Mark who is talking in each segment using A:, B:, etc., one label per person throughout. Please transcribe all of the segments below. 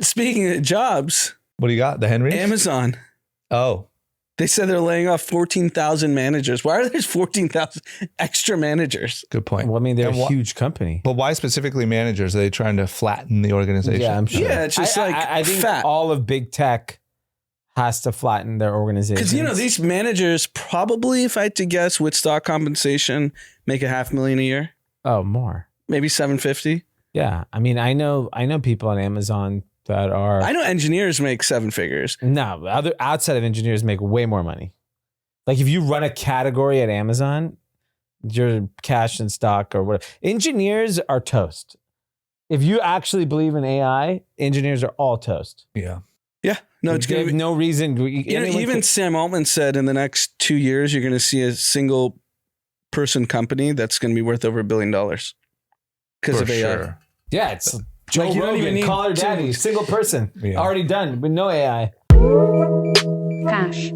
A: Speaking of jobs,
B: What do you got? The Henry?
A: Amazon.
B: Oh,
A: They said they're laying off 14,000 managers. Why are there 14,000 extra managers?
B: good point.
C: Well, I mean, they're
B: And
C: a huge company.
B: But why specifically managers? Are they trying to flatten the organization?
C: Yeah, I'm sure.
A: Yeah, it's just
C: I think
A: fat.
C: all of big tech has to flatten their organization.
A: Because, these managers probably, if I had to guess, with stock compensation, make $500,000 a year.
C: Oh, more.
A: Maybe 750.
C: Yeah. I mean, I know people on Amazon that are.
A: I know engineers make 7 figures.
C: No, other outside of engineers make way more money. Like if you run a category at Amazon, your cash and stock or whatever. Engineers are toast. If you actually believe in AI, engineers are all toast.
B: Yeah.
A: Yeah. No, it's going to be
C: no reason.
A: Even Sam Altman said in the next 2 years, you're going to see a single person company that's going to be worth over $1 billion because of AI.
B: Sure.
C: Yeah, it's Joe
A: you don't
C: Rogan,
A: even need
C: call her
A: to-
C: daddy, single person,
B: Yeah.
C: already done with no AI.
D: Cash.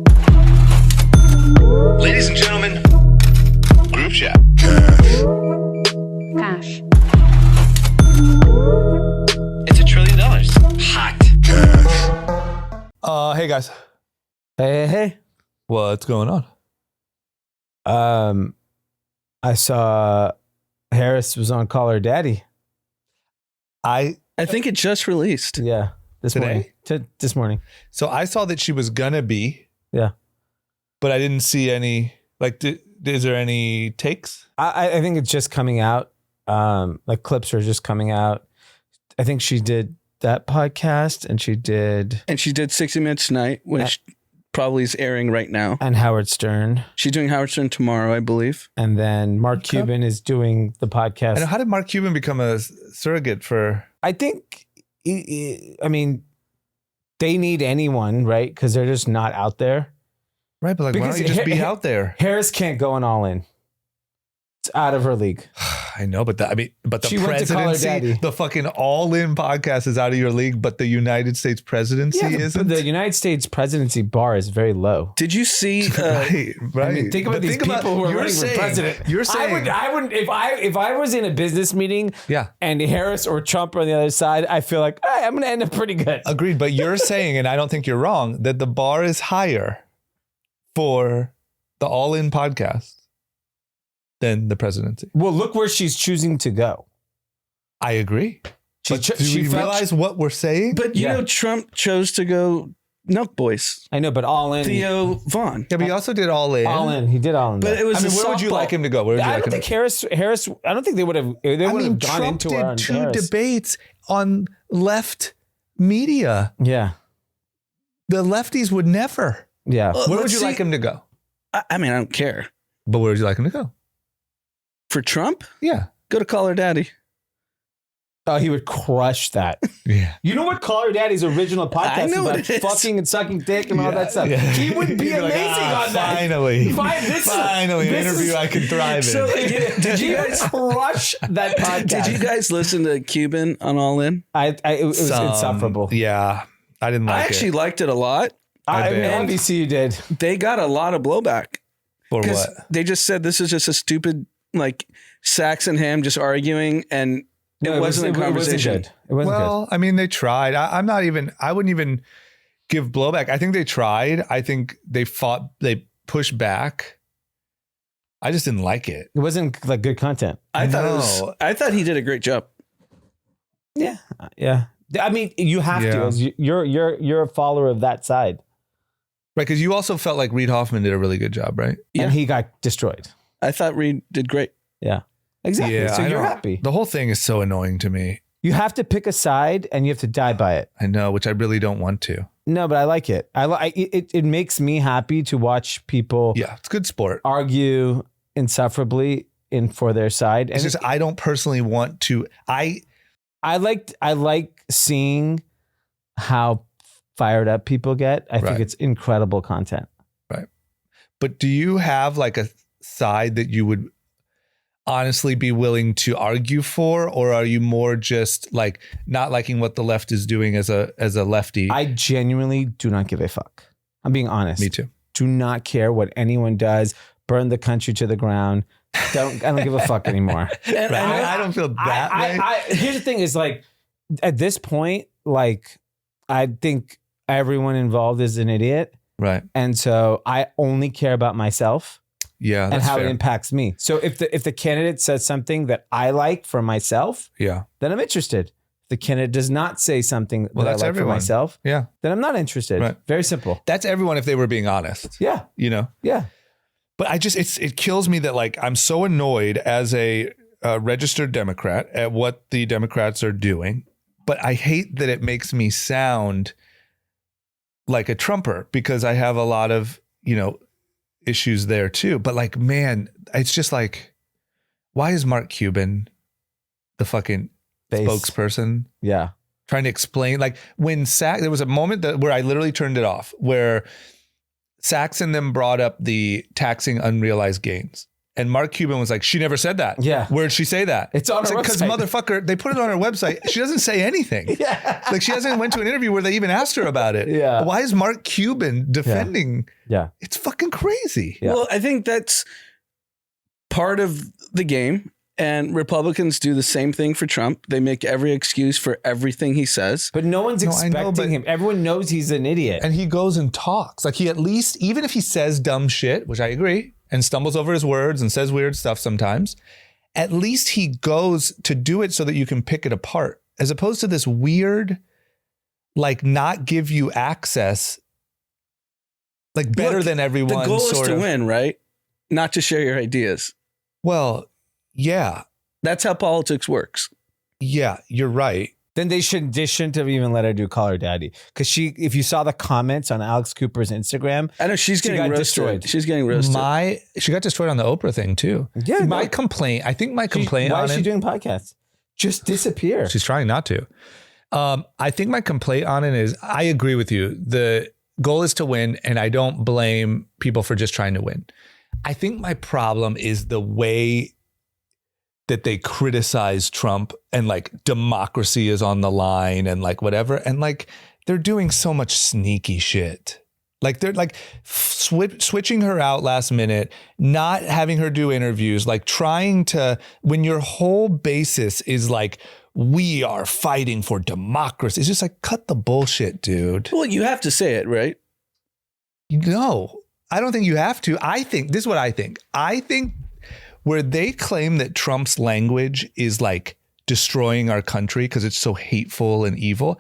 E: Ladies and gentlemen, group chat.
D: Cash.
E: It's $1 trillion. Hot.
B: Hey guys,
C: Hey.
B: what's going on?
C: I saw Harris was on Call Her Daddy.
B: I
A: think it just released.
C: Yeah, this
B: Today?
C: morning. This morning.
B: So I saw that she was gonna be,
C: Yeah.
B: but I didn't see any. Like, is there any takes?
C: I think it's just coming out. Like clips are just coming out. I think she did that podcast and she did
A: 60 Minutes Tonight, which probably is airing right now.
C: and Howard Stern.
A: She's doing Howard Stern tomorrow, I believe.
C: And then Mark Cuban is doing the podcast.
B: I know, how did Mark Cuban become a surrogate for?
C: I think, I mean, they need anyone, right? Because they're just not out there.
B: Right, but like, why
C: Because
B: don't you just be out there?
C: Harris can't go on All In. It's out of her league.
B: I know, but the
C: She went to Call Her
B: presidency,
C: Daddy.
B: the fucking all-in podcast is out of your league, but the United States presidency
C: Yeah,
B: isn't.
C: the United States presidency bar is very low.
A: Did you see?
B: Right.
C: I mean, think about
B: But
C: these people who are
B: you're
C: running for
B: saying-
C: president.
B: You're saying,
C: I wouldn't if I was in a business meeting
B: yeah,
C: and Harris or Trump are on the other side, I feel like hey, I'm going to end up pretty good.
B: agreed. But you're saying, and I don't think you're wrong, that the bar is higher for the all-in podcast than the presidency.
C: Well, look where she's choosing to go.
B: I agree. But do
C: she
B: we
C: felt-
B: realize what we're saying?
A: But you
C: Yeah.
A: know, Trump chose to go Milk Boys.
C: I know, but All In.
A: Theo Vaughn.
B: Yeah, but he also did all-in.
C: All In. He did All In.
A: But
C: though.
A: it was
B: I mean,
A: a
B: where would you
A: softball.
B: like him to go? Where would you
C: I
B: like
C: don't
B: him
C: think
B: to
C: Harris. I don't think they would have. They would have gone
B: Trump
C: into
B: did
C: her on
B: 2
C: Harris.
B: debates on left media.
C: Yeah,
B: The lefties would never.
C: yeah.
A: Well,
B: Where would
A: let's
B: you
A: see.
B: like him to go?
A: I mean, I don't care.
B: But where would you like him to go?
A: For Trump,
B: Yeah.
A: go to Call Her Daddy.
C: Oh, he would crush that.
B: Yeah.
C: You know what? Call Her Daddy's original podcast
A: I know
C: about
A: what it is.
C: fucking and sucking dick and all that stuff.
B: Yeah.
C: He would be
B: He'd
C: amazing
B: like,
C: on that.
B: Finally.
C: Finally,
B: An interview I can thrive in.
A: So, did you guys
C: crush that podcast?
A: Did you guys listen to Cuban on All In?
C: It was
B: Some-
C: insufferable.
B: Yeah. I didn't like
A: I actually
B: it.
A: liked it a lot.
C: I
B: bet.
C: mean, NBC did.
A: They got a lot of blowback
B: For
A: because
B: what?
A: they just said this is just a stupid like Sachs and Ham just arguing, and it wasn't a conversation.
C: It wasn't good. It wasn't good.
B: Well, I mean, they tried. I wouldn't even give blowback. I think they tried. I think they pushed back. I just didn't like it.
C: It wasn't like good content.
A: I thought
B: No.
A: I thought he did a great job.
C: Yeah. Yeah. I mean, you have
B: Yeah.
C: to. As you're a follower of that side.
B: Right. Because you also felt like Reid Hoffman did a really good job, right?
A: Yeah.
C: And he got destroyed.
A: I thought Reed did great.
C: Yeah. Exactly. So
B: I
C: you're
B: know.
C: happy.
B: The whole thing is so annoying to me.
C: You have to pick a side and you have to die by it.
B: I know, which I really don't want to.
C: No, but I like it. It makes me happy to watch people
B: Yeah. It's good sport.
C: argue insufferably for their side.
B: It's
C: And
B: just, I don't personally want to.
C: I like seeing how fired up people get. I think
B: Right.
C: it's incredible content.
B: But do you have like a side that you would honestly be willing to argue for, or are you more just like not liking what the left is doing as a lefty?
C: I genuinely do not give a fuck. I'm being honest.
B: Me too.
C: Do not care what anyone does. Burn the country to the ground. I don't give a fuck anymore.
B: Right? I don't feel that way.
C: Here's the thing: is like at this point, like I think everyone involved is an idiot.
B: Right.
C: And so I only care about myself
B: Yeah.
C: and
B: That's
C: how
B: fair.
C: it impacts me. So if the candidate says something that I like for myself,
B: Yeah.
C: then I'm interested. If the candidate does not say something
B: Well,
C: that I
B: that's
C: like
B: everyone.
C: for myself,
B: Yeah.
C: then I'm not interested.
B: Right.
C: Very simple.
B: That's everyone if they were being honest.
C: Yeah.
B: You know?
C: Yeah.
B: But it kills me that like I'm so annoyed as a registered Democrat at what the Democrats are doing, but I hate that it makes me sound like a Trumper because I have a lot of, issues there too. But like, man, it's just like, why is Mark Cuban the fucking
C: Base.
B: spokesperson
C: Yeah.
B: trying to explain? Like when there was a moment where I literally turned it off, where Sachs and them brought up the taxing unrealized gains. And Mark Cuban was like, she never said that.
C: Yeah.
B: Where'd she say that?
C: It's on her
B: Because
C: website.
B: motherfucker, they put it on her website. She doesn't say anything.
C: Yeah.
B: Like she hasn't went to an interview where they even asked her about it.
C: Yeah.
B: Why is Mark Cuban defending?
C: Yeah.
B: It's fucking crazy.
C: Yeah.
A: Well, I think that's part of the game. And Republicans do the same thing for Trump. They make every excuse for everything he says.
C: But no one's
B: No, I know,
C: expecting
B: but-
C: him. Everyone knows he's an idiot.
B: And he goes and talks. Like he at least, even if he says dumb shit, which I agree, and stumbles over his words and says weird stuff sometimes, at least he goes to do it so that you can pick it apart, as opposed to this weird, like not give you access, like better
A: Look,
B: than everyone.
A: The goal is
B: sort
A: to
B: of.
A: win, right? Not to share your ideas.
B: Well, yeah,
A: That's how politics works.
B: yeah, you're right.
C: Then they shouldn't have even let her do Call Her Daddy. Because if you saw the comments on Alex Cooper's Instagram,
A: I know she's
C: She
A: getting
C: got
A: roasted.
C: destroyed.
A: She's getting roasted.
B: She got destroyed on the Oprah thing too.
C: Yeah,
B: My
C: no.
B: complaint, I think my
C: why
B: complaint on
C: is she
B: it,
C: doing podcasts? Just disappear.
B: she's trying not to. I think my complaint on it is I agree with you. The goal is to win, and I don't blame people for just trying to win. I think my problem is the way that they criticize Trump and like democracy is on the line and like whatever. And like they're doing so much sneaky shit. Like they're like switching her out last minute, not having her do interviews, like trying to, when your whole basis is like, we are fighting for democracy. It's just like, cut the bullshit, dude.
A: Well, you have to say it, right?
B: No, I don't think you have to. I think, this is what I think. I think where they claim that Trump's language is like destroying our country because it's so hateful and evil,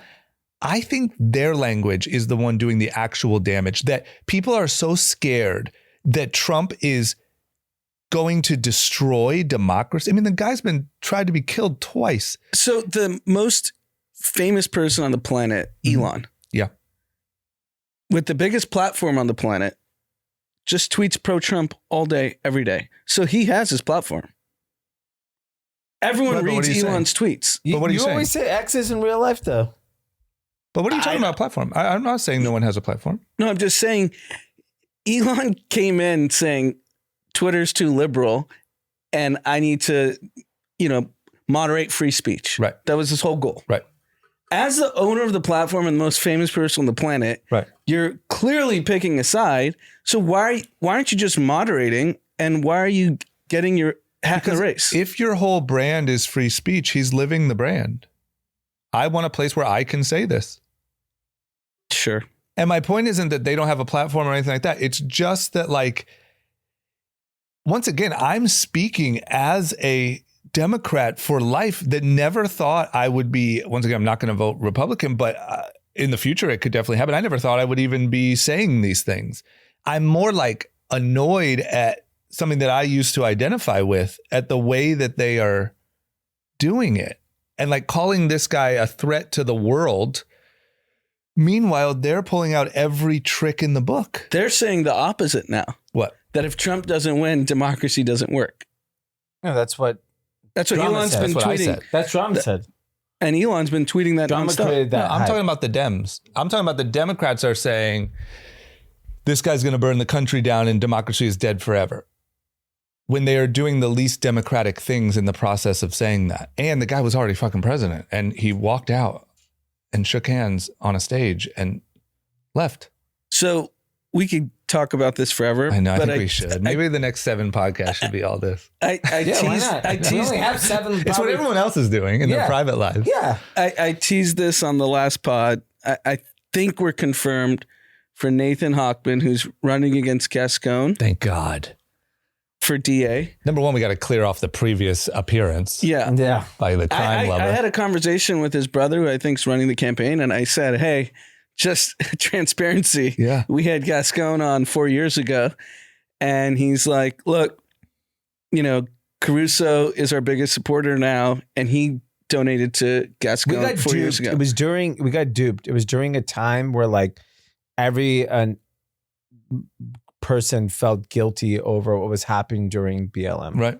B: I think their language is the one doing the actual damage, that people are so scared that Trump is going to destroy democracy. I mean, the guy's been tried to be killed twice.
A: So the most famous person on the planet, Elon,
B: Yeah.
A: with the biggest platform on the planet, just tweets pro-Trump all day, every day. So he has his platform. Everyone
B: Right, but what
A: reads
B: are you saying?
A: Elon's tweets.
B: But what are you saying?
C: always say X's in real life, though.
B: But what are you talking about platform? I'm not saying no one has a platform.
A: No, I'm just saying Elon came in saying Twitter's too liberal and I need to, moderate free speech.
B: Right.
A: That was his whole goal.
B: Right.
A: As the owner of the platform and the most famous person on the planet,
B: Right.
A: you're clearly picking a side. So why aren't you just moderating, and why are you getting your hat in the race?
B: If your whole brand is free speech, he's living the brand. I want a place where I can say this.
A: Sure.
B: And my point isn't that they don't have a platform or anything like that. It's just that, like, once again, I'm speaking as a Democrat for life that never thought I would be, once again, I'm not going to vote Republican, but in the future, it could definitely happen. I never thought I would even be saying these things. I'm more like annoyed at something that I used to identify with, at the way that they are doing it and like calling this guy a threat to the world. Meanwhile, they're pulling out every trick in the book.
A: They're saying the opposite now.
B: What?
A: That if Trump doesn't win, democracy doesn't work.
C: No, that's what
A: That's what
C: Drama
A: Elon's
C: said.
A: been
B: That's what I
A: tweeting.
B: said.
C: That's Trump said.
A: And Elon's been tweeting that
C: Drama
A: nonstop.
C: created that.
B: No, I'm
C: hype.
B: talking about the Dems. I'm talking about the Democrats are saying this guy's going to burn the country down and democracy is dead forever, when they are doing the least democratic things in the process of saying that. And the guy was already fucking president, and he walked out and shook hands on a stage and left.
A: So we could talk about this forever.
B: I know. I
A: but
B: think we should. Maybe the next 7 podcasts should be all this.
A: I
C: Yeah, why
A: teased.
C: not?
A: I
C: We
A: teased.
C: only have 7.
B: It's what
C: probably-
B: everyone else is doing in their
C: Yeah.
B: private lives.
C: Yeah.
A: I teased this on the last pod. I think we're confirmed for Nathan Hochman, who's running against Gascon
B: Thank God.
A: for DA.
B: Number one, we got to clear off the previous appearance
C: Yeah.
B: by the crime lover.
A: I had a conversation with his brother, who I think's running the campaign, and I said, "Hey, just transparency.
B: Yeah.
A: We had Gascon on 4 years ago, and he's like, look, Caruso is our biggest supporter now, and he donated to Gascon 4 years ago.
C: We got duped. It was during a time where like every person felt guilty over what was happening during BLM.
B: Right.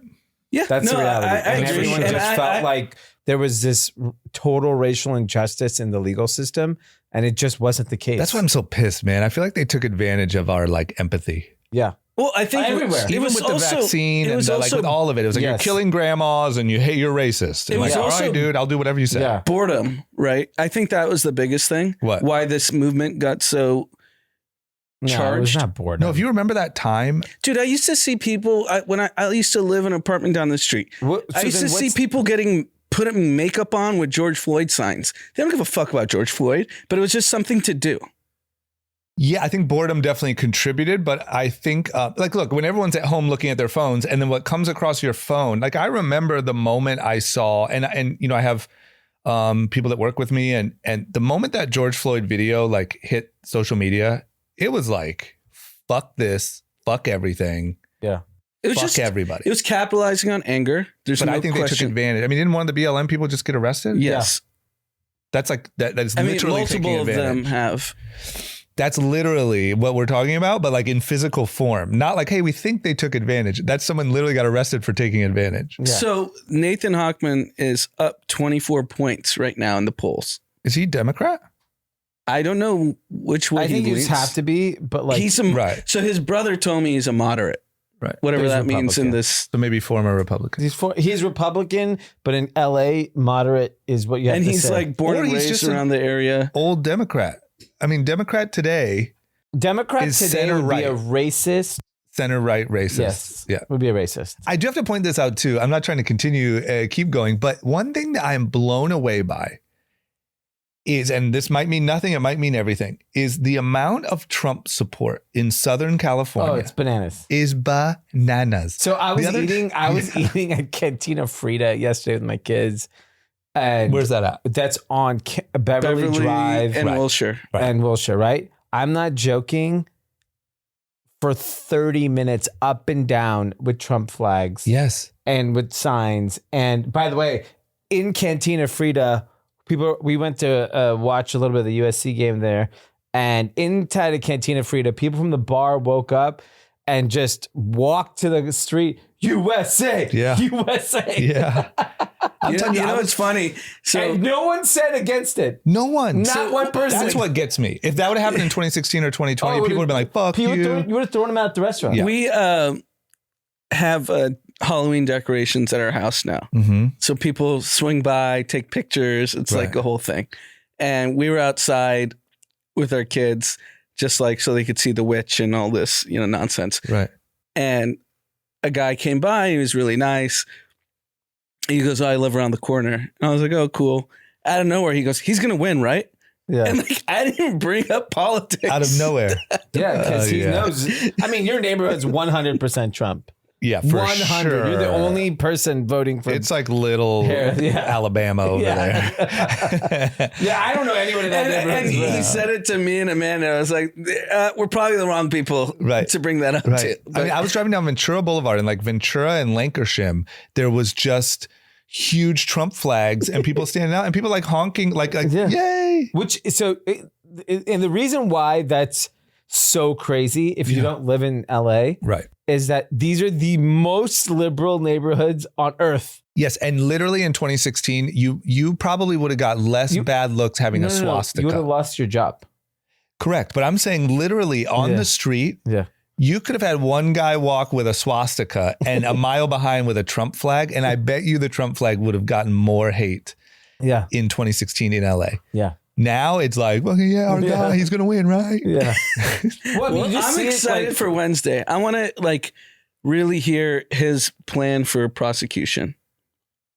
A: Yeah,
C: That's the reality. And
A: agree.
C: everyone
A: And
C: just felt like there was this total racial injustice in the legal system, and it just wasn't the case.
B: That's why I'm so pissed, man. I feel like they took advantage of our like empathy.
C: Yeah.
A: Well, I think
C: Everywhere.
A: it
B: Even
A: was
B: with
A: also,
B: the vaccine
A: it
B: and
A: was
B: like
A: also
B: with all of it. It was like,
C: Yes.
B: you're killing grandmas and you're racist.
A: It
B: And
A: was
B: like, all
A: also-
B: right, dude, I'll do whatever you say.
C: Yeah.
A: boredom, right? I think that was the biggest thing.
B: What?
A: Why this movement got so
C: No, it was
A: charged.
C: not bored.
B: No, if you remember that time,
A: Dude, I used to see people when I used to live in an apartment down the street. I used to see people putting makeup on with George Floyd signs. They don't give a fuck about George Floyd, but it was just something to do.
B: yeah, I think boredom definitely contributed, but I think like, look, when everyone's at home looking at their phones and then what comes across your phone, like I remember the moment I saw, and I have people that work with me and the moment that George Floyd video like hit social media, it was like, fuck this, fuck everything.
C: Yeah.
A: It was
B: Fuck
A: just
B: everybody.
A: It was capitalizing on anger. There's
B: But
A: no
B: I think they took
A: question.
B: advantage. I mean, didn't one of the BLM people just get arrested?
A: Yes.
B: That's like that's
A: I mean,
B: literally taking
A: multiple of
B: advantage.
A: them have.
B: That's literally what we're talking about, but like in physical form. Not like, hey, we think they took advantage. That's someone literally got arrested for taking advantage.
C: Yeah.
A: So Nathan Hochman is up 24 points right now in the polls.
B: Is he Democrat?
A: I don't know which way
C: I think
A: he
C: you
A: leans.
C: just have to be, but like
A: He's
B: Right.
A: So his brother told me he's a moderate.
B: Right.
A: Whatever
C: He's
A: that means in
C: Republican.
A: this.
B: So maybe former Republican.
C: he's Republican, but in LA, moderate is what you have
A: And
C: to
A: he's
C: say.
A: like born
B: Or
A: and
B: he's
A: raised
B: just an-
A: around the area.
B: Old Democrat. I mean, Democrat today,
C: Democrat
B: is
C: today
B: center
C: would be a
B: right.
C: racist.
B: center right racist.
C: Yes.
B: Yeah.
C: Would be a racist.
B: I do have to point this out too. I'm not trying to continue, keep going, but one thing that I'm blown away by is, and this might mean nothing, it might mean everything, is the amount of Trump support in Southern California
C: Oh, it's bananas.
B: is bananas.
C: So I was
B: The other-
C: eating at Cantina Frida yesterday with my kids. And
B: Where's that at?
C: that's on Beverly Drive
A: and
B: right.
A: Wilshire.
B: Right.
C: and Wilshire, right? I'm not joking. For 30 minutes up and down with Trump flags
B: Yes.
C: and with signs. And by the way, in Cantina Frida, we went to watch a little bit of the USC game there. And inside of Cantina Frida, people from the bar woke up and just walked to the street. USA,
B: Yeah.
C: USA.
B: Yeah. I'm
A: You know,
B: telling you,
A: you
B: I
A: know
B: was-
A: what's funny? So
C: And no one said against it.
B: no one.
C: Not one person.
B: That's what gets me. If that would have happened in 2016 or 2020,
C: Oh,
B: people would have been like, fuck
C: You
B: you.
C: would have thrown him out at the restaurant.
B: Yeah.
A: we have Halloween decorations at our house now.
B: Mm-hmm.
A: So people swing by, take pictures. It's
B: Right.
A: like a whole thing. And we were outside with our kids, just like so they could see the witch and all this, nonsense.
B: Right.
A: And a guy came by. He was really nice. He goes, "Oh, I live around the corner." And I was like, "Oh, cool." Out of nowhere, he goes, "He's going to win, right?"
C: Yeah.
A: And like, I didn't even bring up politics.
B: Out of nowhere.
C: Yeah, because he
B: yeah.
C: knows. I mean, your neighborhood's 100% Trump.
B: Yeah, for
C: 100.
B: sure.
C: You're the only person voting for.
B: It's like little
C: Yeah.
B: Alabama over
C: Yeah.
B: there.
C: Yeah, I don't know anyone in that
A: And
C: neighborhood.
A: he said it to me and Amanda. I was like, we're probably the wrong people
B: Right.
A: to bring that up
B: Right.
A: to.
B: I mean, I was driving down Ventura Boulevard and like Ventura and Lancashire, there was just huge Trump flags and people standing out and people like honking, like
C: Yeah.
B: yay.
C: And the reason why that's so crazy, if you don't live in LA,
B: Right.
C: is that these are the most liberal neighborhoods on earth.
B: Yes, and literally in 2016, you probably would have got less bad looks having a swastika.
C: You would have lost your job.
B: Correct, but I'm saying literally on
C: Yeah.
B: the street,
C: Yeah.
B: you could have had one guy walk with a swastika and a mile behind with a Trump flag, and I bet you the Trump flag would have gotten more hate
C: Yeah.
B: in 2016 in LA.
C: Yeah.
B: Now it's like, well, yeah, our
C: Yeah.
B: guy, he's gonna win, right?
C: Yeah. Well,
A: Well,
C: you just
A: I'm
C: see it,
A: excited
C: like-
A: for Wednesday. I want to really hear his plan for prosecution.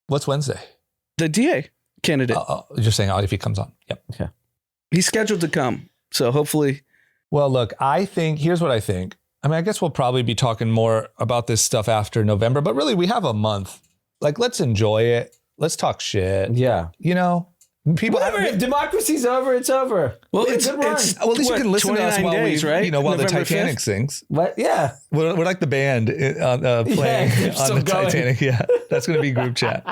B: What's Wednesday?
A: The DA candidate.
B: Just saying, if he comes on. Yep.
C: Okay.
A: He's scheduled to come. So hopefully.
B: Well, look, here's what I think. I mean, I guess we'll probably be talking more about this stuff after November, but really we have a month. Like, let's enjoy it. Let's talk shit.
C: Yeah.
B: You know, people.
C: Whatever. If democracy's over, it's over.
A: Well,
C: it's
A: well,
B: at least you can listen to us while
A: days,
B: we,
A: right?
B: you know, while
A: November
B: the Titanic
A: 5th?
B: sings.
C: What? Yeah.
B: We're like the band playing on the Titanic. Yeah, that's going to be group chat.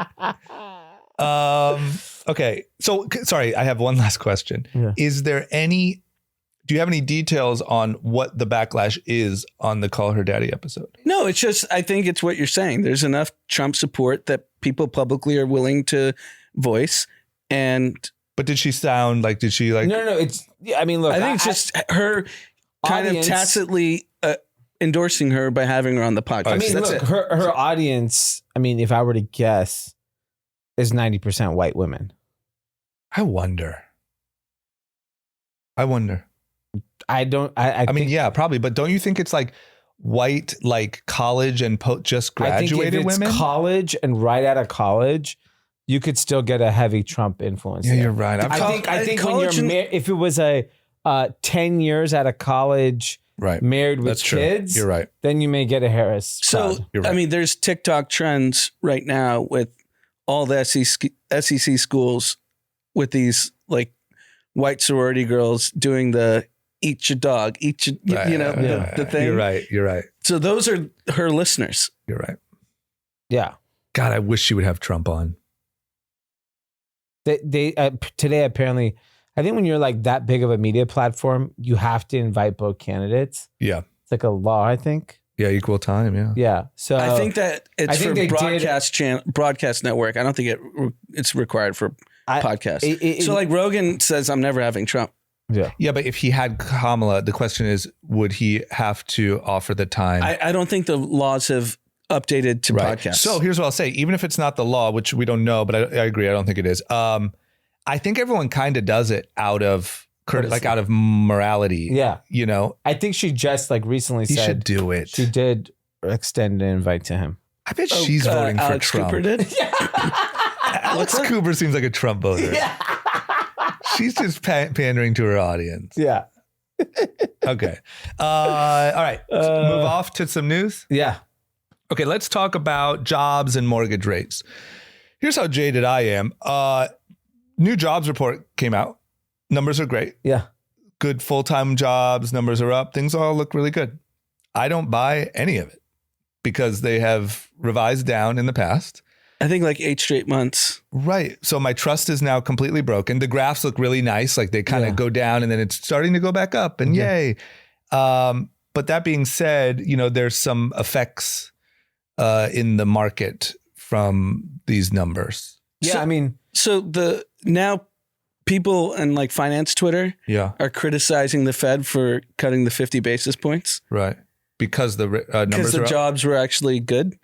B: Okay. So, sorry, I have one last question.
C: Yeah.
B: Do you have any details on what the backlash is on the Call Her Daddy episode?
A: No, it's just, I think it's what you're saying. There's enough Trump support that people publicly are willing to voice.
B: But did she like?
C: No. It's, I mean, look,
A: I think it's just her kind of tacitly endorsing her by having her on the podcast.
C: I mean,
A: That's
C: look,
A: it.
C: her audience, I mean, if I were to guess, is 90% white women.
B: I wonder.
C: I don't.
B: I mean, yeah, probably. But don't you think it's like white, like college and just graduated
C: I think if
B: women?
C: It's college and right out of college, you could still get a heavy Trump influence.
B: Yeah,
C: there.
B: you're right.
C: I think when you're if it was a 10 years out of college,
B: right,
C: married with
B: That's true.
C: kids,
B: You're right.
C: Then you may get a Harris.
A: So,
C: crowd.
B: You're right.
A: I mean, there's TikTok trends right now with all the SEC schools with these like white sorority girls doing the eat your dog, the thing.
B: You're right.
A: So those are her listeners.
B: You're right.
C: Yeah.
B: God, I wish she would have Trump on.
C: They today apparently, I think when you're like that big of a media platform, you have to invite both candidates.
B: Yeah.
C: It's like a law, I think.
B: Yeah, equal time. Yeah.
C: Yeah. So
A: I think that it's for
C: they
A: broadcast network. I don't think it's required for podcasts. So like Rogan says, I'm never having Trump.
C: Yeah.
B: Yeah, but if he had Kamala, the question is, would he have to offer the time?
A: I don't think the laws have updated to podcasts.
B: So here's what I'll say. Even if it's not the law, which we don't know, but I agree. I don't think it is. I think everyone kind of does it out of out of morality.
C: Yeah.
B: You know,
C: I think she just like recently
B: he
C: said
B: should do it.
C: she did extend an invite to him.
B: I bet she's voting for
A: Alex
B: Trump.
A: Cooper did?
B: Alex Cooper seems like a Trump voter.
C: Yeah.
B: She's just pandering to her audience.
C: Yeah.
B: Okay. All right. Move off to some news.
C: Yeah.
B: Okay. Let's talk about jobs and mortgage rates. Here's how jaded I am. New jobs report came out. Numbers are great.
C: Yeah.
B: Good full-time jobs. Numbers are up. Things all look really good. I don't buy any of it because they have revised down in the past.
A: I think like 8 straight months.
B: Right. So my trust is now completely broken. The graphs look really nice. Like they kind of go down and then it's starting to go back up and yay. But that being said, you know, there's some effects in the market from these numbers.
C: Yeah.
A: So now people and like finance Twitter are criticizing the Fed for cutting the 50 basis points.
B: Right. Because the numbers are up.
A: Jobs were actually good.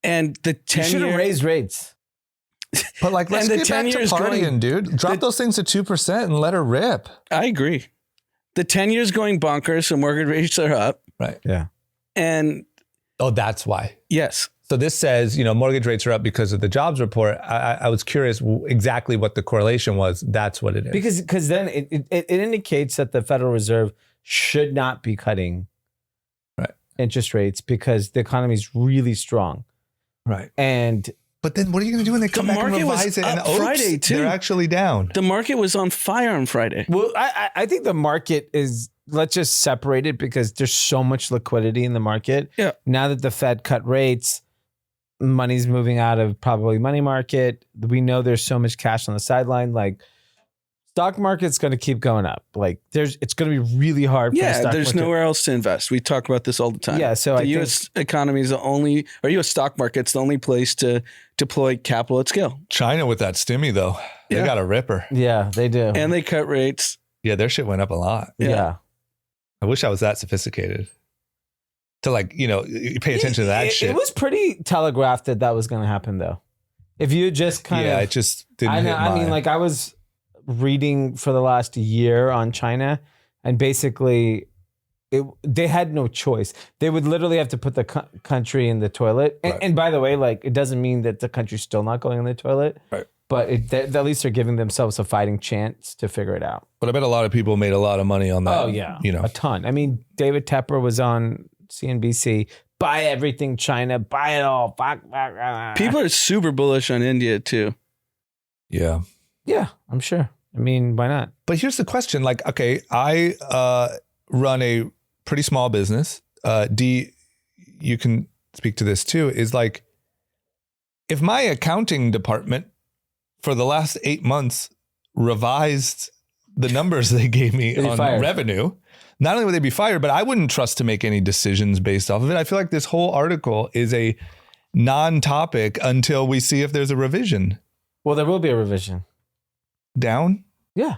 A: And the 10
C: you should have
A: year
C: raised rates.
B: But like, let's get back to partying, dude. Drop those things to 2% and let her rip.
A: I agree. The 10 years going bonkers, so mortgage rates are up.
B: Right.
C: Yeah.
A: And
B: that's why.
A: yes.
B: So this says, you know, mortgage rates are up because of the jobs report. I was curious exactly what the correlation was. That's what it is.
C: Because then it indicates that the Federal Reserve should not be cutting interest rates because the economy is really strong.
B: Right.
C: But
B: then what are you going to do when they come back and revise it? And
A: Friday too.
B: They're actually down.
A: The market was on fire on Friday.
C: Well, I think the market is, let's just separate it because there's so much liquidity in the market.
A: Yeah.
C: Now that the Fed cut rates, money's moving out of probably money market. We know there's so much cash on the sideline. Like stock market's going to keep going up. Like it's going to be really hard. For the stock
A: there's
C: market.
A: nowhere else to invest. We talk about this all the time.
C: Yeah. So
A: the U.S. economy is U.S. stock market's the only place to deploy capital at scale.
B: China with that stimmy though, they got a ripper.
C: Yeah, they do.
A: And they cut rates.
B: Yeah, their shit went up a lot.
C: Yeah.
B: I wish I was that sophisticated to like, you know, pay attention to that shit.
C: It was pretty telegraphed that was going to happen though. If you just kind of,
B: it just didn't.
C: I mean, like I was reading for the last year on China, and basically, they had no choice. They would literally have to put the country in the toilet. And by the way, like it doesn't mean that the country's still not going in the toilet.
B: Right.
C: but at least they're giving themselves a fighting chance to figure it out.
B: But I bet a lot of people made a lot of money on that.
C: Oh yeah,
B: You know,
C: a ton. I mean, David Tepper was on CNBC. Buy everything, China. Buy it all.
A: People are super bullish on India too.
B: yeah.
C: Yeah, I'm sure. I mean, why not?
B: But here's the question. Like, okay, I run a pretty small business. D, you can speak to this too, is like, if my accounting department for the last 8 months revised the numbers they gave me on revenue, not only would they be fired, but I wouldn't trust to make any decisions based off of it. I feel like this whole article is a non-topic until we see if there's a revision.
C: Well, there will be a revision.
B: Down?
C: Yeah.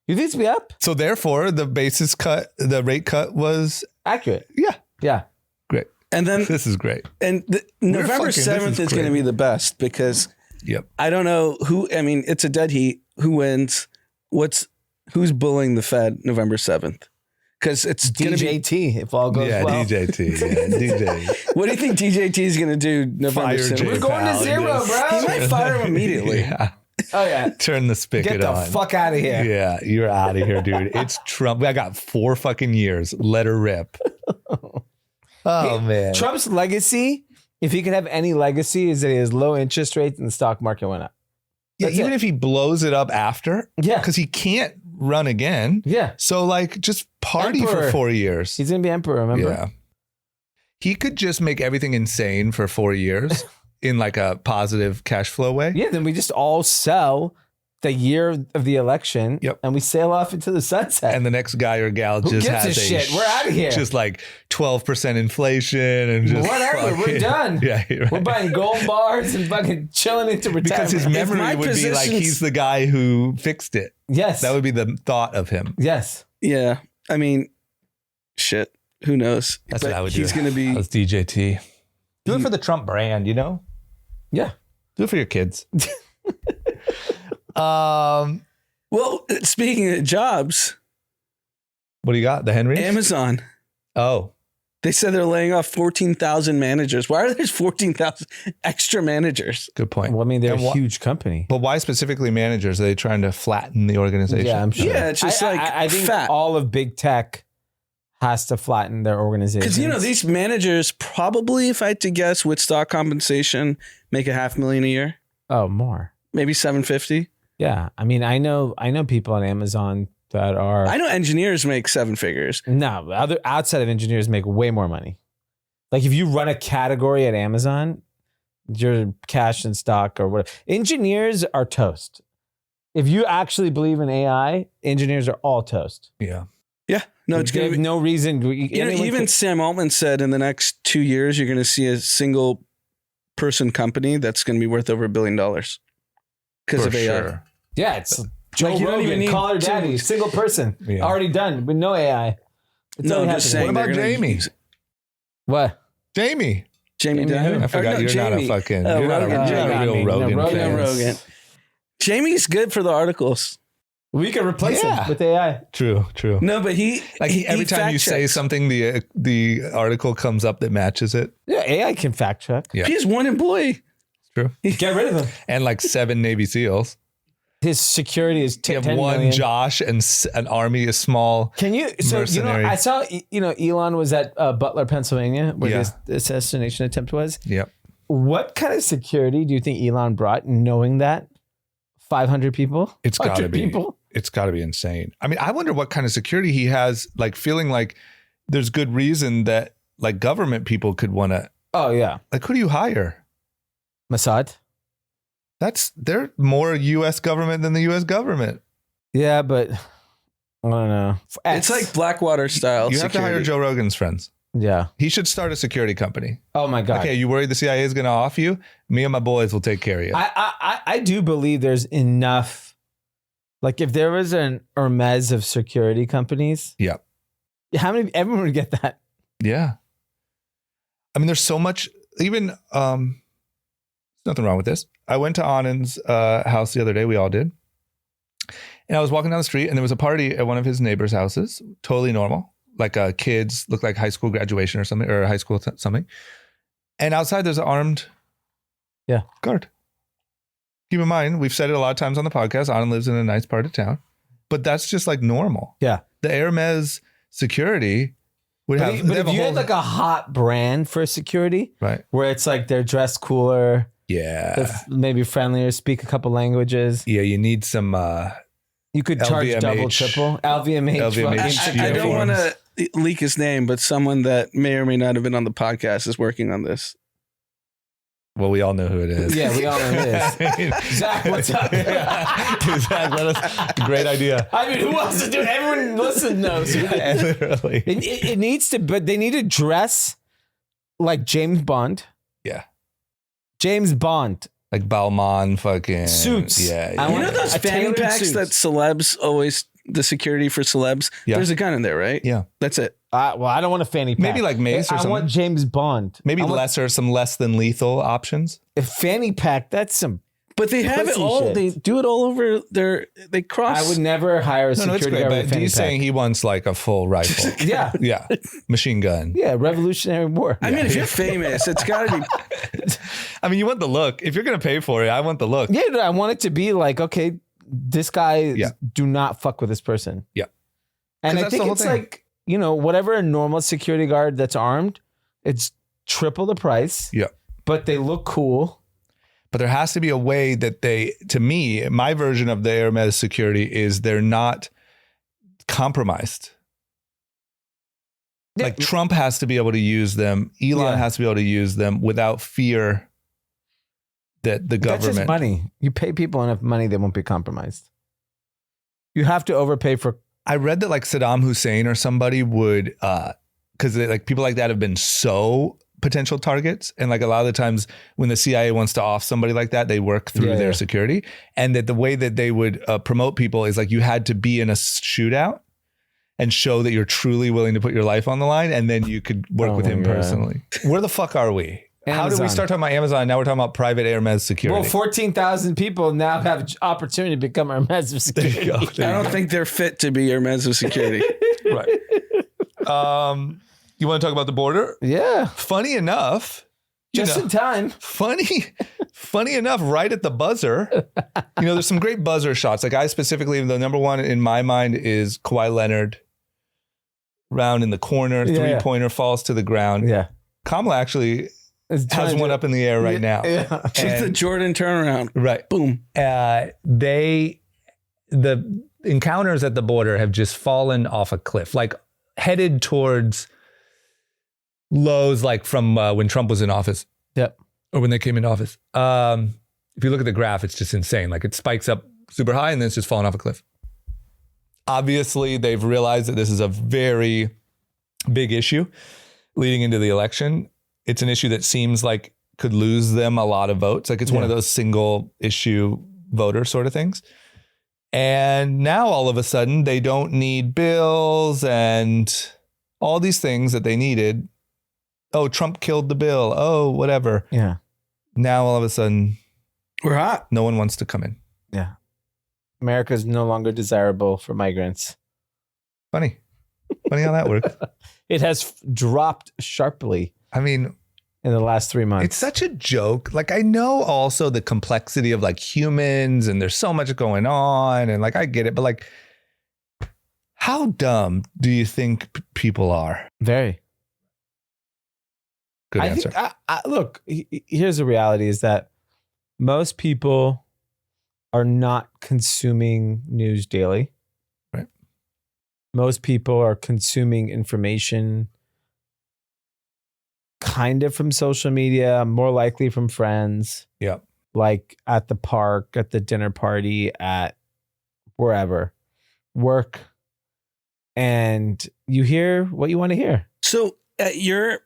C: You think it's be up?
B: So therefore, the rate cut was
C: Accurate.
B: Yeah.
C: Yeah.
B: Great.
A: And then
B: This is great.
A: and November 7th is going to be the best because
B: Yep.
A: I don't know who. I mean, it's a dead heat. Who wins? Who's bullying the Fed November 7th? Because it's going to be.
C: DJT, if all goes
B: Yeah,
C: well.
B: DJT. Yeah, DJ.
A: What do you think DJT is going to do November
B: Fire
A: 7th?
B: J
C: We're going to
B: Powell,
C: zero,
B: yes.
C: bro.
A: He might fire him immediately.
B: Yeah.
C: Oh, yeah.
B: Turn the spigot
C: Get the
B: on.
C: fuck out of here.
B: Yeah, you're out of here, dude. It's Trump. I got 4 fucking years. Let her rip. Oh, man.
C: Trump's legacy, if he could have any legacy, is that he has low interest rates and the stock market went up.
B: Yeah,
C: That's
B: even
C: it.
B: if he blows it up after.
C: Yeah.
B: Because he can't run again.
C: Yeah.
B: So, like, just party
C: Emperor.
B: for 4 years.
C: He's going to be emperor, remember?
B: Yeah. He could just make everything insane for 4 years in like a positive cash flow way.
C: Yeah, then we just all sell the year of the election and we sail off into the sunset.
B: And the next guy or gal
C: Who
B: just
C: gives
B: has
C: a shit? We're outta here.
B: Just like 12% inflation and just
C: Whatever, we're
B: fucking-
C: done.
B: Yeah, you're
C: We're
B: right.
C: buying gold bars and fucking chilling into retirement.
B: Because his
A: my
B: memory would be like
A: position's-
B: he's the guy who fixed it.
C: Yes.
B: That would be the thought of him.
C: Yes.
A: Yeah. I mean, shit. Who knows?
B: That's
A: But
B: what I would do.
A: He's going to be.
B: That's DJT. Do it for the Trump brand, you know?
C: Yeah.
B: Do it for your kids.
A: Well, speaking of jobs,
B: What do you got? The Henry?
A: Amazon.
B: Oh.
A: They said they're laying off 14,000 managers. Why are there 14,000 extra managers?
B: Good point.
C: Well, I mean, they're
B: And
C: a huge company.
B: But why specifically managers? Are they trying to flatten the organization?
C: Yeah, I'm sure.
A: Yeah, it's just
C: I think
A: fat.
C: all of big tech has to flatten their organization.
A: Because, these managers probably, if I had to guess, with stock compensation, make $500,000 a year.
C: Oh, more.
A: Maybe 750.
C: Yeah. I mean, I know people on Amazon that are
A: I know engineers make 7 figures.
C: no other outside of engineers make way more money. Like if you run a category at Amazon, you're cash and stock or whatever. Engineers are toast. If you actually believe in AI, engineers are all toast.
B: Yeah.
A: Yeah. No, it's
C: They
A: going
C: have
A: to be.
C: no reason.
A: Even Sam Altman said in the next 2 years, you're going to see a single person company that's going to be worth over $1 billion because of AI.
B: Sure.
C: yeah, it's Joe
A: you don't even
C: Rogan,
A: need
C: call her
A: to-
C: daddy, single person,
B: Yeah.
C: already done with no AI. It's
A: No,
C: already
A: I'm just
C: happening.
A: saying.
B: What about
A: they're gonna
B: Jamie?
A: use-
C: What?
B: Jamie.
A: Jamie
C: Jamie
A: Dimon?
C: who?
B: I forgot
A: Or no,
B: you're not a
A: Jamie.
B: fucking
A: Oh,
B: you're not a,
A: Rogan.
B: you're not a
C: Jamie.
B: real
C: No,
B: Rogan
C: Rogan.
B: fan.
A: Rogan. Jamie's good for the articles.
C: We can replace
B: Yeah.
C: him with AI.
B: True.
A: No, but
B: Every time you say
A: fact-checks.
B: something, the article comes up that matches it.
C: Yeah, AI can fact check.
B: Yeah.
A: He has one employee.
B: True.
C: Get rid of him.
B: And like 7 Navy SEAls.
C: His security is
B: You
C: 10
B: have one
C: million.
B: Josh and an army is small.
C: Can you? So
B: Mercenary.
C: I saw. Elon was at Butler, Pennsylvania, where
B: Yeah.
C: this assassination attempt was.
B: Yep.
C: What kind of security do you think Elon brought, knowing that 500 people?
B: It's got to
C: 100
B: be.
C: people.
B: It's got to be insane. I mean, I wonder what kind of security he has. Like feeling like there's good reason that like government people could want to.
C: Oh yeah,
B: Like, who do you hire?
C: Mossad.
B: They're more U.S. government than the U.S. government.
C: Yeah, but I don't know.
A: It's like Blackwater style.
B: You have to hire
A: security.
B: Joe Rogan's friends.
C: Yeah.
B: He should start a security company.
C: Oh my god.
B: Okay, you worried the CIA is going to off you? Me and my boys will take care of you.
C: I do believe there's enough. Like if there was an Hermes of security companies,
B: Yeah.
C: how many? Everyone would get that.
B: Yeah. I mean, there's so much, even, there's nothing wrong with this. I went to Anand's house the other day. We all did. And I was walking down the street and there was a party at one of his neighbors' houses. Totally normal. Like kids, looked like high school graduation or something, or high school something. And outside there's an armed
C: Yeah.
B: guard. keep in mind, we've said it a lot of times on the podcast, Anna lives in a nice part of town, but that's just like normal.
C: Yeah.
B: The Hermes security would
C: But,
B: have.
C: but if you had like a hot brand for security,
B: right.
C: where it's like they're dressed cooler,
B: Yeah.
C: maybe friendlier, speak a couple languages,
B: Yeah, you need some.
C: you could charge
B: LVMH.
C: double, triple. LVMH.
B: LVMH.
A: I don't
B: uniforms.
A: want to leak his name, but someone that may or may not have been on the podcast is working on this.
B: Well, we all know who it is.
C: Yeah, we all know it is. Zach, what's up?
B: Zach, let us. Great idea.
C: I mean, who else to do it? Everyone listen knows.
B: Literally.
C: It needs to, but they need to dress like James Bond.
B: Yeah.
C: James Bond.
B: Like Balmain fucking
C: Suits.
B: Yeah.
C: I
A: You
C: want
A: know those
C: a
A: fanny
C: tailored
A: packs
C: suit.
A: that celebs always, the security for celebs?
B: Yeah.
A: There's a gun in there, right?
B: Yeah.
A: That's it.
C: Well, I don't want a fanny pack.
B: Maybe like Mace or
C: I
B: something.
C: want James Bond.
B: Maybe
C: I want
B: some less than lethal options.
C: a fanny pack. That's some.
A: But they have it
C: Pussy
A: all.
C: shit.
A: They do it all over their. They cross.
C: I would never hire a
B: No, it's
C: security
B: great.
C: guard with
B: But
C: a fanny
B: he's
C: pack.
B: saying he wants like a full rifle.
C: Yeah.
B: Yeah. Machine gun.
C: Yeah, Revolutionary War.
A: I mean, if you're famous, it's got to be.
B: I mean, you want the look. If you're going to pay for it, I want the look.
C: Yeah, no, I want it to be like, okay, this guy,
B: Yeah.
C: do not fuck with this person.
B: Yeah.
C: And
B: 'Cause
C: I
B: that's the
C: think
B: whole
C: it's
B: thing.
C: like, whatever a normal security guard that's armed, it's triple the price.
B: Yeah.
C: But they look cool.
B: But there has to be a way that to me, my version of the Hermes security is they're not compromised.
C: Yeah.
B: Like Trump has to be able to use them. Elon
C: Yeah.
B: has to be able to use them without fear that the
C: That's just
B: government.
C: money. You pay people enough money, they won't be compromised. You have to overpay for.
B: I read that like Saddam Hussein or somebody would, because like people like that have been so potential targets. And like a lot of the times when the CIA wants to off somebody like that, they work through
C: Yeah,
B: their
C: yeah.
B: security. And that the way that they would promote people is like you had to be in a shootout and show that you're truly willing to put your life on the line. And then you could work
C: Oh
B: with
C: my
B: him
C: God.
B: personally. Where the fuck are we? How did we
C: Amazon.
B: start talking about Amazon? Now we're talking about private Hermes security.
C: Well, 14,000 people now have opportunity to become Hermes
B: There
C: security.
B: you go.
A: I don't think they're fit to be Hermes of security.
B: Right. You want to talk about the border?
C: Yeah.
B: Funny enough,
C: Just in time.
B: funny enough, right at the buzzer, there's some great buzzer shots. Like I specifically, the number one in my mind is Kawhi Leonard round in the corner,
C: Yeah.
B: 3-pointer falls to the ground.
C: Yeah.
B: Kamala actually
C: It's
B: has
C: trying
B: one
C: to-
B: up in the air right now.
C: Yeah.
A: She's the Jordan turnaround.
B: Right.
A: Boom.
B: The encounters at the border have just fallen off a cliff, like headed towards lows, like from when Trump was in office.
C: Yep.
B: Or when they came into office. If you look at the graph, it's just insane. Like it spikes up super high and then it's just falling off a cliff. Obviously, they've realized that this is a very big issue leading into the election. It's an issue that seems like could lose them a lot of votes. Like it's one of those single issue voter sort of things. And now all of a sudden they don't need bills and all these things that they needed. Oh, Trump killed the bill. Oh, whatever.
C: Yeah.
B: Now all of a sudden,
A: We're hot.
B: no one wants to come in.
C: Yeah. America is no longer desirable for migrants.
B: Funny how that works.
C: It has dropped sharply
B: I mean,
C: in the last 3 months.
B: it's such a joke. Like I know also the complexity of like humans and there's so much going on and like I get it, but like how dumb do you think people are?
C: Very.
B: Good
C: I
B: answer.
C: think, look, here's the reality is that most people are not consuming news daily.
B: Right.
C: Most people are consuming information kind of from social media, more likely from friends,
B: Yeah.
C: like at the park, at the dinner party, at wherever, work. And you hear what you want to hear.
A: So at your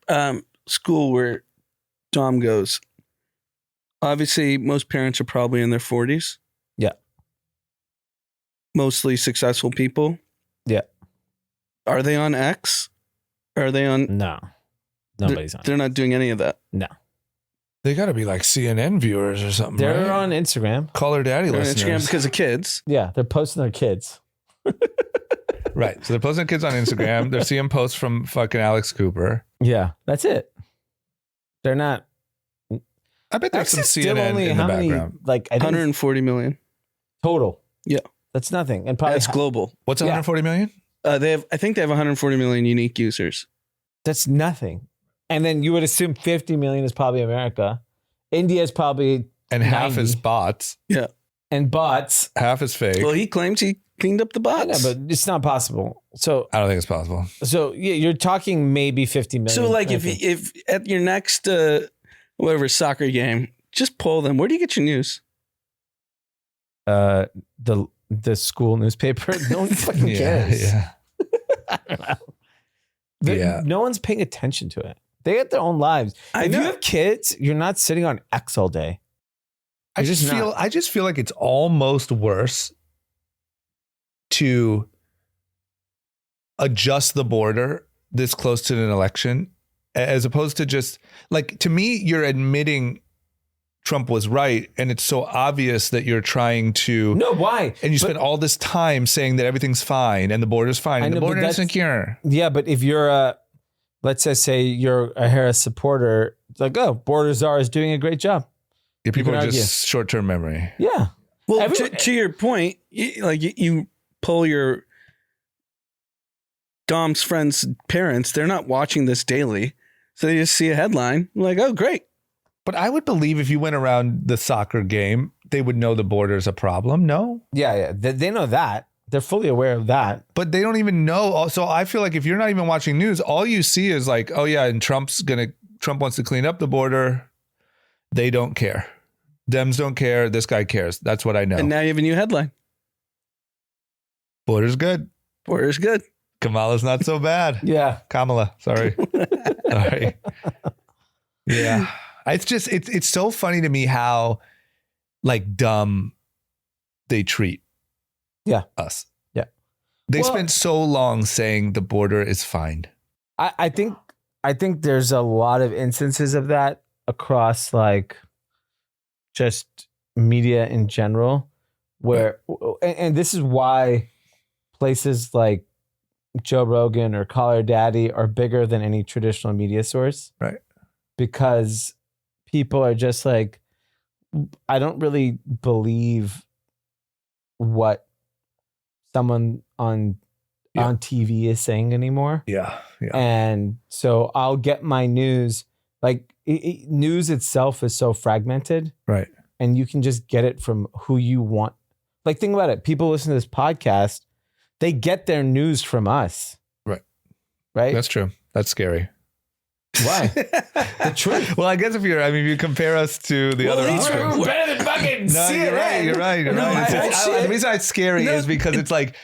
A: school where Dom goes, obviously most parents are probably in their 40s.
C: Yeah.
A: Mostly successful people.
C: Yeah.
A: Are they on X? Are they on?
C: No, nobody's on.
A: They're not doing any of that.
C: No,
B: They got to be like CNN viewers or something.
C: they're
B: right?
C: on Instagram.
B: Call her daddy
A: They're on
B: listeners.
A: Instagram because of kids.
C: Yeah, they're posting their kids.
B: Right. So they're posting their kids on Instagram. They're seeing posts from fucking Alex Cooper.
C: Yeah, that's it. They're not.
B: I bet there's some
C: That's still
B: CNN
C: only
B: in the
C: how many?
B: background.
C: Like I think
A: 140 million.
C: total.
A: Yeah.
C: That's nothing. And probably
A: That's global.
B: What's
C: Yeah.
B: 140 million?
A: I think they have 140 million unique users.
C: that's nothing. And then you would assume 50 million is probably America. India is probably
B: And half
C: 90.
B: is bots.
C: and bots.
B: Half is fake.
A: Well, he claims he cleaned up the
C: I know,
A: bots.
C: but it's not possible. So
B: I don't think it's possible.
C: yeah, you're talking maybe 50 million.
A: So, like,
C: I
A: if
C: think.
A: at your next whatever soccer game, just poll them. Where do you get your news?
C: The school newspaper, no one fucking cares.
B: Yeah.
C: I don't know.
B: Yeah.
C: No one's paying attention to it. They get their own lives.
A: I
C: If
A: know.
C: you have kids, you're not sitting on X all day.
B: I
C: You're
B: just feel like it's almost worse to adjust the border this close to an election as opposed to just like, to me, you're admitting Trump was right. And it's so obvious that you're trying to,
C: No, why?
B: and you
C: But-
B: spend all this time saying that everything's fine and the border's fine
C: I
B: and
C: know,
B: the
C: but
B: border is
C: that's-
B: secure.
C: Yeah, but if you're let's just say you're a Harris supporter, it's like, oh, Border Czar is doing a great job.
B: Yeah, people
C: can
B: are
C: argue.
B: just short-term memory.
C: Yeah.
A: Well,
C: Everyone-
A: to your point, you pull your Dom's friends' parents, they're not watching this daily. So they just see a headline like, oh, great.
B: But I would believe if you went around the soccer game, they would know the border's a problem. No?
C: Yeah. They know that. They're fully aware of that.
B: But they don't even know. So I feel like if you're not even watching news, all you see is like, oh yeah, and Trump wants to clean up the border. They don't care. Dems don't care. This guy cares. That's what I know.
A: And now you have a new headline.
B: Border's good.
A: Border's good.
B: Kamala's not so bad.
C: Yeah.
B: Kamala. Sorry. Sorry. Yeah. It's so funny to me how like dumb they treat us.
C: Yeah.
B: They
C: Well-
B: spent so long saying the border is fine.
C: I think there's a lot of instances of that across like just media in general where and this is why places like Joe Rogan or Call Her Daddy are bigger than any traditional media source.
B: Right.
C: Because people are just like, I don't really believe what someone on TV is saying anymore.
B: Yeah. Yeah.
C: And so I'll get my news, like news itself is so fragmented.
B: Right.
C: And you can just get it from who you want. Like, think about it. People listen to this podcast, they get their news from us.
B: Right.
C: Right?
B: That's true. That's scary.
C: Why? The truth.
B: Well, I guess if you compare us to the other
A: these are-
B: options.
C: better than fucking
B: No, you're right. You're right. You're
A: No,
B: right.
A: I-
B: The reason it's scary is because it's like,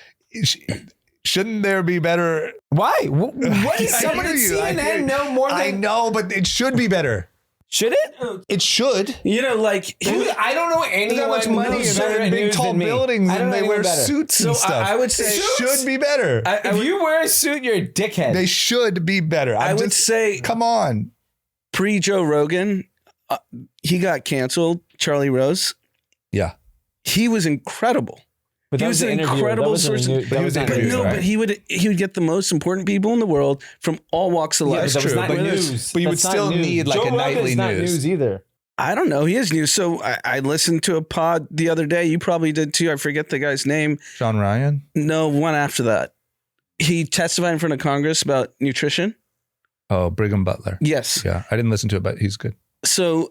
B: shouldn't there be better?
C: Why? What does
B: I
C: someone at
B: hear you. I hear
C: CNN
B: you.
C: know more than?
B: I know, but it should be better.
C: Should it?
B: It should.
A: You know, like,
C: I don't know
B: Look
C: anyone
B: how much money
C: who's
B: is
C: better
B: in
C: at
B: big
C: news
B: tall
C: than me.
B: buildings
C: I don't
B: and
C: know
B: they
C: anyone
B: wear
C: better.
B: suits
A: So
B: and stuff.
A: I would say
B: it should be better.
C: If you wear a suit, you're a dickhead.
B: They should be better.
A: I would say
B: come on.
A: pre Joe Rogan, he got canceled. Charlie Rose,
B: Yeah.
A: he was incredible.
C: But
A: He
C: that
A: was
C: the
A: an
C: interviewer.
A: incredible
C: That wasn't a
A: source
C: new-
A: of-
C: that
B: He was
C: was not
B: an
A: But
C: news,
B: interviewer,
A: no,
B: right?
A: but he would get the most important people in the world from all walks of
C: Yeah,
A: life.
C: but that was
B: true,
C: not
B: but
C: news.
B: but you would
C: That's not
B: still
C: news.
B: need, like,
C: Joe
B: a nightly
C: Rogan's not
B: news.
C: news either.
A: I don't know. He is new. So I listened to a pod the other day. You probably did too. I forget the guy's name.
B: Sean Ryan.
A: No, one after that. He testified in front of Congress about nutrition.
B: Oh, Brigham Butler.
A: Yes.
B: Yeah. I didn't listen to it, but he's good.
A: So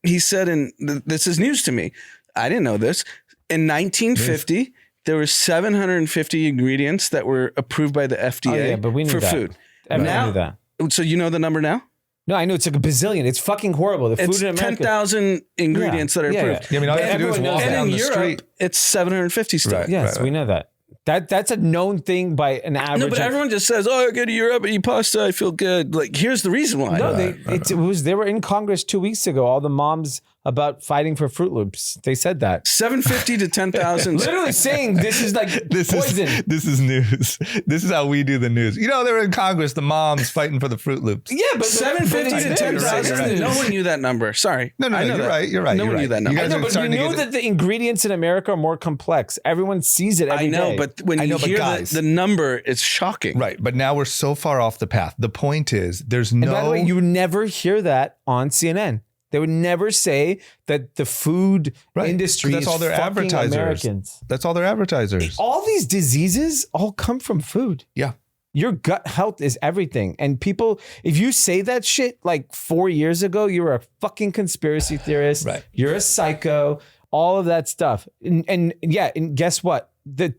A: he said, and this is news to me. I didn't know this. In 1950, there were 750 ingredients that were approved by the FDA
C: Oh, yeah, but we knew
A: for
C: that.
A: food.
C: Everyone
A: Now-
C: knew that.
A: So you know the number now?
C: No, I know it's like a bazillion. It's fucking horrible. The
A: It's
C: food in America.
A: 10,000 ingredients that are approved.
B: Yeah, I mean, all you have to do is
C: Everyone knows
B: walk
C: that.
B: down
A: And in
B: the
A: Europe,
B: street.
A: it's 750 still.
B: Right.
C: Yes, we know that. That's a known thing by an average.
A: No, but everyone just says, "Oh, I go to Europe, I eat pasta, I feel good." Like, here's the reason why.
C: No, they were in Congress 2 weeks ago. All the moms about fighting for Fruit Loops. They said that.
A: 750 to 10,000.
C: Literally saying this is like poison.
B: This is news. This is how we do the news. You know, they were in Congress, the moms fighting for the Fruit Loops.
C: Yeah, but
A: 750 to
C: but-
A: 10,000.
B: Right.
A: No one knew that number. Sorry.
B: No,
A: I know
B: you're
A: that.
B: right. You're right.
A: No
B: you're
A: one
B: right.
A: knew that
B: You
A: number.
C: I
B: guys
C: know,
B: are
C: but we
B: starting to
C: know
B: get
C: that the ingredients in America are more complex. Everyone sees it every
A: I know,
C: day.
A: but when
B: I
A: you
B: know, but
A: hear
B: guys-
A: the number, it's shocking.
B: Right, but now we're so far off the path. The point is, there's
C: And
B: no.
C: by the way, you never hear that on CNN. They would never say that the food industry
B: That's
C: is
B: all their
C: fucking
B: advertisers.
C: Americans.
B: That's all their advertisers.
C: All these diseases all come from food.
B: Yeah.
C: Your gut health is everything. And people, if you say that shit like 4 years ago, you were a fucking conspiracy theorist.
B: Right.
C: You're a psycho, all of that stuff. And guess what?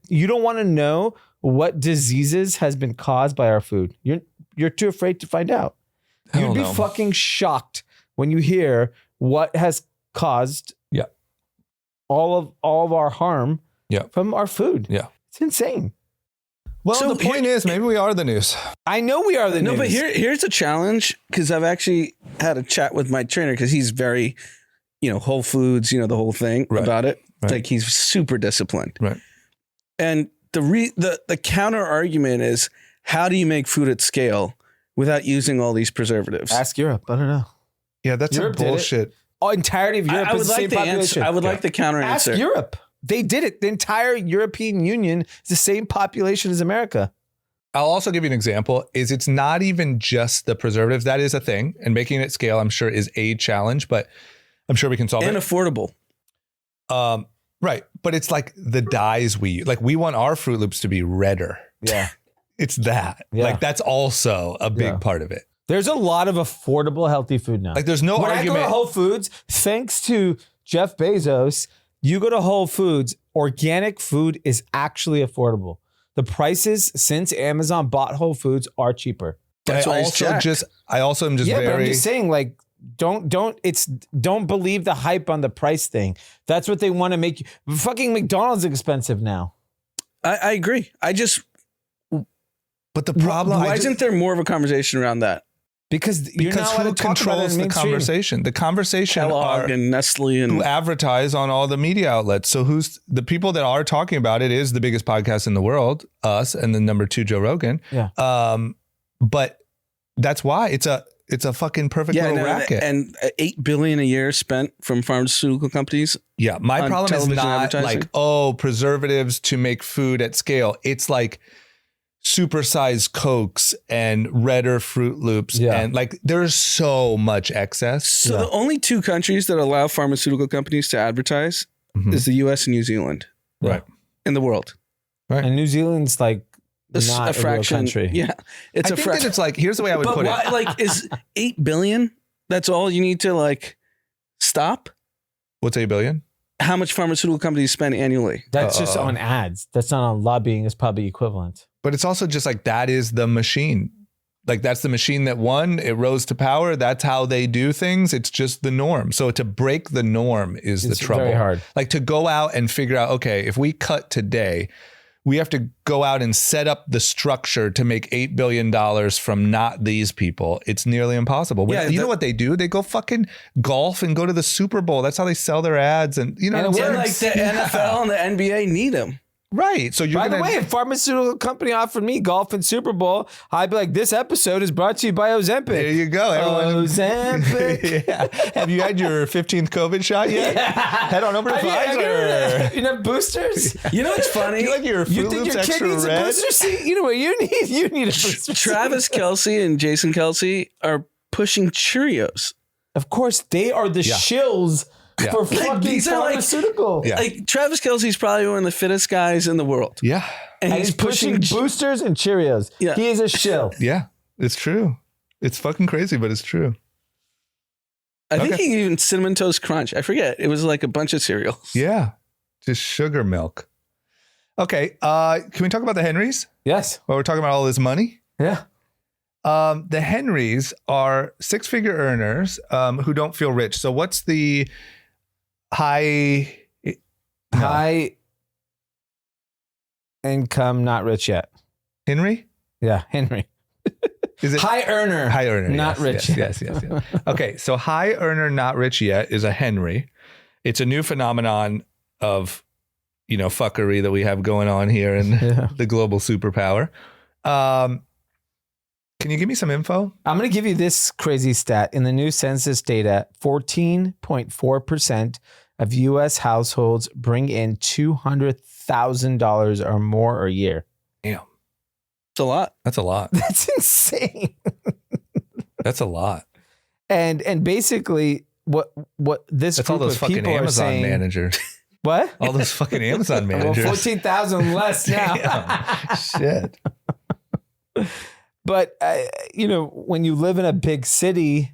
C: You don't want to know what diseases has been caused by our food. You're too afraid to find out. You'd be fucking shocked when you hear what has caused all of our harm from our food.
B: Yeah.
C: It's insane.
B: Well,
A: So
B: the point is, maybe we are the news.
C: I know we are the news.
A: No, but here's a challenge, because I've actually had a chat with my trainer, because he's very, Whole Foods, the whole thing about it.
B: Right.
A: Like, he's super disciplined.
B: Right.
A: And the counter argument is, how do you make food at scale without using all these preservatives?
C: Ask Europe. I don't know.
B: Yeah, that's
C: Europe
B: some bullshit.
C: Entirety of Europe
A: I
C: is
A: would
C: the same
A: like the
C: population.
A: answer. I would like the counter
C: Ask
A: answer.
C: Europe. They did it. The entire European Union is the same population as America.
B: I'll also give you an example. It's not even just the preservatives. That is a thing. And making it scale, I'm sure, is a challenge, but I'm sure we can solve
A: And
B: it.
A: affordable.
B: Right. But it's like the dyes we use. Like, we want our Fruit Loops to be redder.
C: Yeah.
B: It's that.
C: Yeah.
B: Like, that's also a big part of it.
C: There's a lot of affordable, healthy food now.
B: Like, there's no
C: when
B: argument.
C: I go to Whole Foods, thanks to Jeff Bezos, you go to Whole Foods, organic food is actually affordable. The prices since Amazon bought Whole Foods are cheaper.
A: That's why
B: I
A: it's
B: also
A: jacked.
B: am just
C: But I'm
B: very.
C: just saying, like, don't believe the hype on the price thing. That's what they want to make you. Fucking McDonald's is expensive now.
A: I agree.
B: But the problem.
A: Why isn't there more of a conversation around that?
C: Because you're not allowed
B: who
C: to talk about it
B: controls
C: in
B: the
C: mainstream.
B: conversation? The conversation
A: Kellogg
B: are
A: and Nestle and
B: who advertise on all the media outlets. So who's the people that are talking about it is the biggest podcast in the world, us, and then number 2, Joe Rogan.
C: Yeah.
B: But that's why it's a fucking perfect little racket.
A: And $8 billion a year spent from pharmaceutical companies.
B: Yeah, my
A: on
B: problem is
A: television
B: not
A: advertising.
B: like, preservatives to make food at scale. It's like supersized Cokes and redder Fruit Loops.
C: Yeah.
B: And like, there's so much excess.
A: So the only 2 countries that allow pharmaceutical companies to advertise is the U.S. and New Zealand.
B: Right.
A: In the world.
C: And New Zealand's like
A: It's
C: not
A: a fraction.
C: real country.
A: Yeah. It's
B: I
A: a
B: think that
A: fraction.
B: it's like, here's the way I would
A: But
B: put
A: why,
B: it.
A: like, is 8 billion? That's all you need to like stop?
B: What's 8 billion?
A: How much pharmaceutical companies spend annually?
C: That's just on ads. That's not on lobbying. It's probably equivalent.
B: But it's also just like, that is the machine. Like, that's the machine that won. It rose to power. That's how they do things. It's just the norm. So to break the norm is the
C: It's
B: trouble.
C: very hard.
B: Like, to go out and figure out, okay, if we cut today, we have to go out and set up the structure to make $8 billion from not these people. It's nearly impossible.
A: Yeah,
B: You know what they do? They go fucking golf and go to the Super Bowl. That's how they sell their ads. And you know,
C: And it
B: what I'm
A: And
B: saying?
A: like the NFL and the NBA need them.
B: Right. So you're
C: By
B: gonna,
C: the way, if pharmaceutical company offered me golf and Super Bowl, I'd be like, this episode is brought to you by Ozempic.
B: there you go. Everyone.
C: Ozempic.
B: Yeah. Have you had your 15th COVID shot yet? Head on over to
C: Have you
B: Pfizer.
C: enough boosters?
A: You know what's funny?
B: You like your
C: You
B: Fruit
C: think
B: Loops
C: your kid
B: extra
C: needs a
B: red?
C: booster seat? You know what you need? You need a booster seat.
A: Travis Kelce and Jason Kelce are pushing Cheerios.
C: Of course, they are the shills for fucking
A: these are like-
C: pharmaceutical.
B: Yeah.
A: Like Travis Kelce's probably one of the fittest guys in the world.
B: Yeah.
A: And
C: And he's pushing boosters and Cheerios.
A: Yeah.
C: He is a shill.
B: Yeah. It's true. It's fucking crazy, but it's true.
A: I think
B: Okay.
A: he even Cinnamon Toast Crunch. I forget. It was like a bunch of cereals.
B: Yeah. Just sugar milk. Okay. Can we talk about the Henrys?
C: Yes.
B: While we're talking about all this money?
C: Yeah.
B: The Henrys are 6-figure earners who don't feel rich. So what's the high
C: Income, not rich yet.
B: Henry?
C: Yeah, Henry.
B: Is it
C: High earner.
B: high earner?
C: Not
B: yes,
C: rich.
B: Yes. Okay, so high earner, not rich yet is a Henry. It's a new phenomenon of, fuckery that we have going on here in the global superpower. Can you give me some info?
C: I'm going to give you this crazy stat. In the new census data, 14.4% of U.S. households bring in $200,000 or more a year.
B: Damn,
A: It's a lot.
B: that's a lot.
C: That's insane.
B: That's a lot.
C: And basically, what this
B: That's all
C: group
B: those
C: of
B: fucking
C: people are
B: Amazon
C: saying.
B: managers.
C: What?
B: All those fucking Amazon
C: Well,
B: managers.
C: 14,000 less now.
B: Damn. Shit.
C: But when you live in a big city,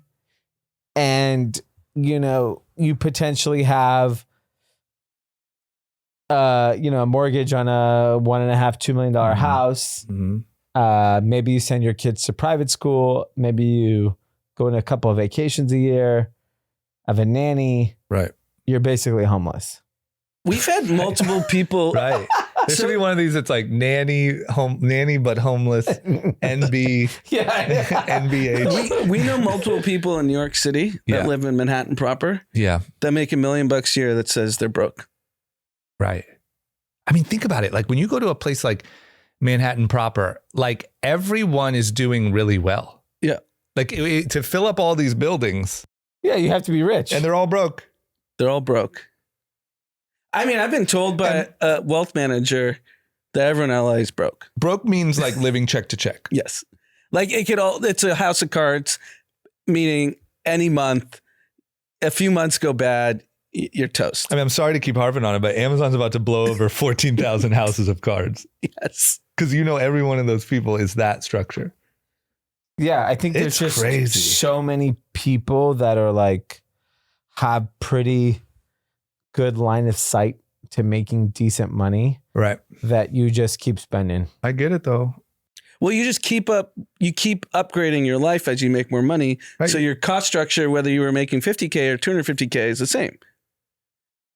C: and you potentially have a mortgage on a $1.5 $2 million house.
B: Mm-hmm.
C: Maybe you send your kids to private school. Maybe you go on a couple of vacations a year, have a nanny.
B: Right.
C: You're basically homeless.
A: We've had multiple people.
B: Right. There should be one of these that's like nanny but homeless, NB,
C: Yeah.
B: NBH.
A: We know multiple people in New York City that
B: Yeah.
A: live in Manhattan proper
B: Yeah.
A: that make $1 million a year that says they're broke.
B: Right. I mean, think about it. Like when you go to a place like Manhattan proper, like everyone is doing really well.
A: Yeah.
B: Like to fill up all these buildings,
C: Yeah, you have to be rich.
B: and they're all broke.
A: They're all broke. I mean, I've been told by a wealth manager that everyone in LA is broke.
B: Broke means like living check to check.
A: Yes. Like it's a house of cards, meaning any month, a few months go bad, you're toast.
B: I mean, I'm sorry to keep harping on it, but Amazon's about to blow over 14,000 houses of cards.
A: Yes.
B: Because every one of those people is that structure.
C: Yeah, I think there's
B: It's
C: just
B: crazy.
C: so many people that are like have pretty good line of sight to making decent money
B: Right.
C: that you just keep spending.
B: I get it though.
A: Well, you just keep upgrading your life as you make more money.
B: Right.
A: So your cost structure, whether you were making 50K or 250K, is the same.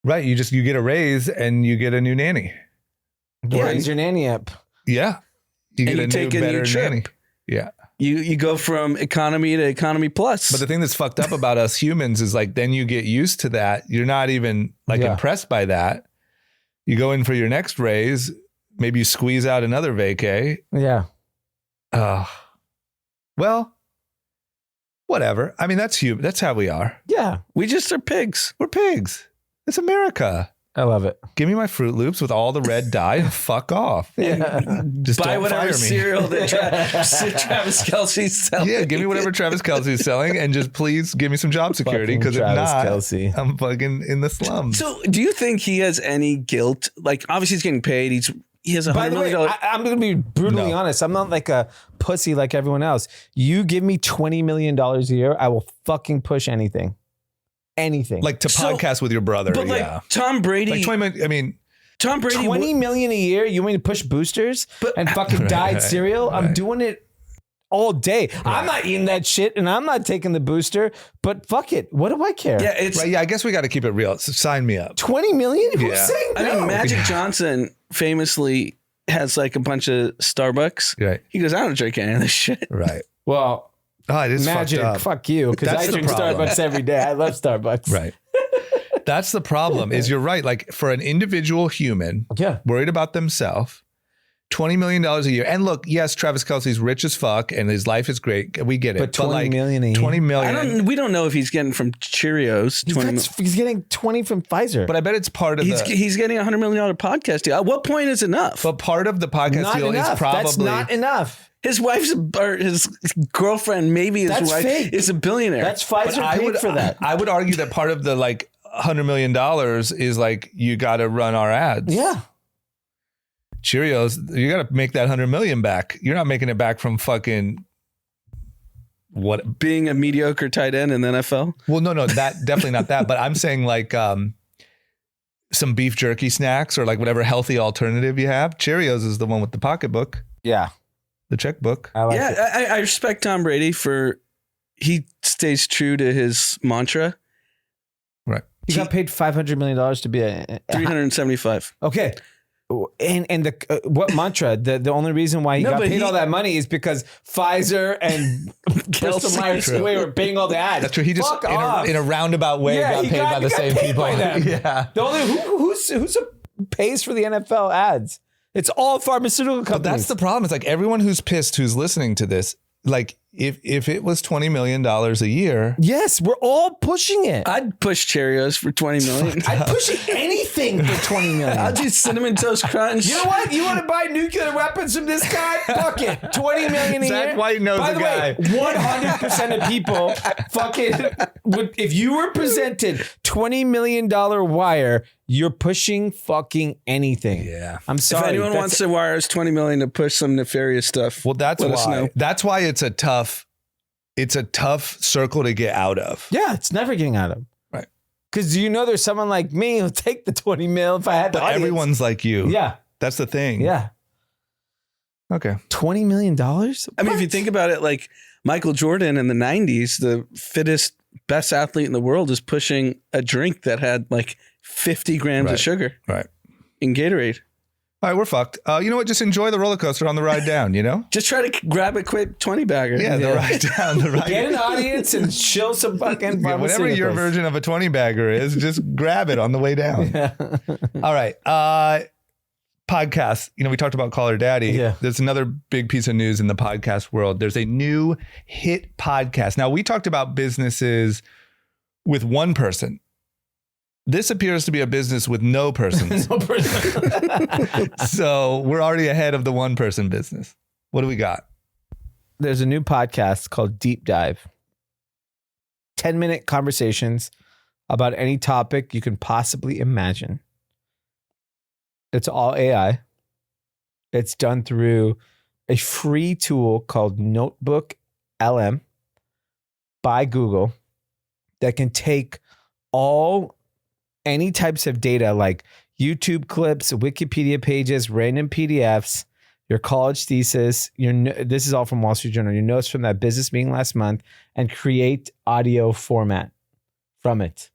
B: Right. You get a raise and you get a new nanny.
A: Yeah.
C: Raise your nanny up.
B: Yeah. You
A: And
B: get
A: you
B: a
A: take
B: new,
A: a new
B: better
A: trip.
B: nanny. Yeah.
A: You go from economy to economy plus.
B: But the thing that's fucked up about us humans is like, then you get used to that. You're not even like
C: Yeah.
B: impressed by that. You go in for your next raise. Maybe you squeeze out another vacay.
C: Yeah.
B: Well, whatever. I mean, that's human. That's how we are.
C: Yeah.
A: we just are pigs.
B: We're pigs. It's America.
C: I love it.
B: Give me my Fruit Loops with all the red dye and fuck off.
C: Yeah.
B: Just
A: Buy
B: don't
A: whatever
B: fire me.
A: cereal that Travis Kelce's selling.
B: Yeah, give me whatever Travis Kelce's selling and just please give me some job security,
C: Fucking
B: because if
C: Travis
B: not,
C: Kelce.
B: I'm fucking in the slums.
A: So do you think he has any guilt? Like, obviously he's getting paid. He has
C: By
A: $100
C: the way,
A: million.
C: I'm going to be brutally
B: No.
C: honest. I'm not like a pussy like everyone else. You give me $20 million a year, I will fucking push anything. Anything.
B: Like to
A: So-
B: podcast with your brother.
A: But like
B: yeah.
A: Tom Brady,
B: Like 20 minutes, I mean,
A: Tom Brady,
C: 20 million a year. You want me to push boosters and fucking dyed
B: right,
C: cereal? I'm
B: right.
C: doing it all day. I'm not eating that shit and I'm not taking the booster, but fuck it. What do I care?
A: yeah, it's.
B: right, yeah, I guess we got to keep it real. So sign me up.
C: 20 million? Who's
B: Yeah.
C: saying
A: I
C: no?
A: mean, Magic Johnson famously has like a bunch of Starbucks.
B: Right,
A: He goes, I don't drink any of this shit.
B: right.
C: Well,
B: Oh, it is
C: Magic,
B: fucked up.
C: fuck you, because
B: That's
C: I
B: the
C: drink
B: problem.
C: Starbucks every day. I love Starbucks.
B: Right. That's the problem is you're right. Like for an individual human
C: Yeah.
B: worried about themselves, $20 million a year. And look, yes, Travis Kelce's rich as fuck and his life is great. We get it.
C: But 20 million a year.
B: 20 million.
A: We don't know if he's getting from Cheerios.
C: He's getting 20 from Pfizer.
B: But I bet it's part of
A: He's getting $100 million podcast deal. At what point is enough?
B: but part of the podcast
C: not
B: deal
C: enough.
B: is probably
C: That's not enough.
A: His wife's or his girlfriend, maybe his
C: That's
A: wife,
C: fake.
A: is a billionaire.
C: That's
B: but
C: Pfizer paid for that.
B: I would argue that part of the like $100 million is like you got to run our ads.
C: Yeah.
B: Cheerios, you got to make that 100 million back. You're not making it back from fucking what?
A: being a mediocre tight end in the NFL.
B: Well, no, that definitely not that. But I'm saying like some beef jerky snacks or like whatever healthy alternative you have. Cheerios is the one with the pocketbook,
C: Yeah.
B: the checkbook.
C: I like it.
A: Yeah, I respect Tom Brady for he stays true to his mantra.
B: Right.
C: He got paid $500 million to be a
A: 375.
C: okay. And the what mantra? The only reason why he
A: No,
C: got
A: but
C: paid
A: he-
C: all that money is because Pfizer and Bristol Myers
B: True.
C: Squibb were paying all the ads.
B: That's true. He just
C: Fuck off.
B: in a roundabout way
C: Yeah,
B: got
C: he
B: paid by the
C: got
B: same
C: paid
B: people.
C: by them.
B: Yeah.
C: The only who's pays for the NFL ads? It's all pharmaceutical companies.
B: But that's the problem. It's like everyone who's pissed, who's listening to this, like if it was $20 million a year,
C: Yes, we're all pushing it.
A: I'd push Cheerios for 20 million.
C: I'd push anything for 20 million.
A: I'll do Cinnamon Toast Crunch.
C: You know what? You want to buy nuclear weapons from this guy? Fuck it. 20 million a
B: Zach
C: year.
B: White knows
C: By
B: a
C: the
B: guy.
C: way, 100% of people fucking would, if you were presented $20 million wire, you're pushing fucking anything.
B: Yeah.
C: I'm
A: If
C: sorry.
A: anyone wants to wire us 20 million to push some nefarious stuff,
B: Well, that's
A: let us
B: why.
A: know.
B: That's why it's a tough circle to get out of.
C: Yeah, it's never getting out of.
B: Right.
C: Because you know there's someone like me who'll take the 20 mil if I had the
B: But
C: audience.
B: everyone's like you.
C: Yeah.
B: That's the thing.
C: Yeah.
B: Okay.
C: $20 million?
A: I mean, if you think about it, like Michael Jordan in the 90s, the fittest, best athlete in the world is pushing a drink that had like 50 grams
B: Right.
A: of sugar
B: Right.
A: in Gatorade.
B: All right, we're fucked. You know what? Just enjoy the roller coaster on the ride down, you know?
A: Just try to grab a quick 20 bagger.
B: Yeah, the ride down, the ride
C: Get an audience and chill some fucking
B: Yeah, whatever your
C: pharmaceuticals.
B: version of a 20 bagger is, just grab it on the way down. All right. Podcast. You know, we talked about Call Her Daddy.
C: Yeah.
B: There's another big piece of news in the podcast world. There's a new hit podcast. Now, we talked about businesses with one person. This appears to be a business with no persons.
C: No person.
B: So we're already ahead of the one person business. What do we got?
C: There's a new podcast called Deep Dive. 10-minute conversations about any topic you can possibly imagine. It's all AI. It's done through a free tool called Notebook LM by Google that can take any types of data like YouTube clips, Wikipedia pages, random PDFs, your college thesis, this is all from Wall Street Journal, your notes from that business meeting last month, and create audio format from it.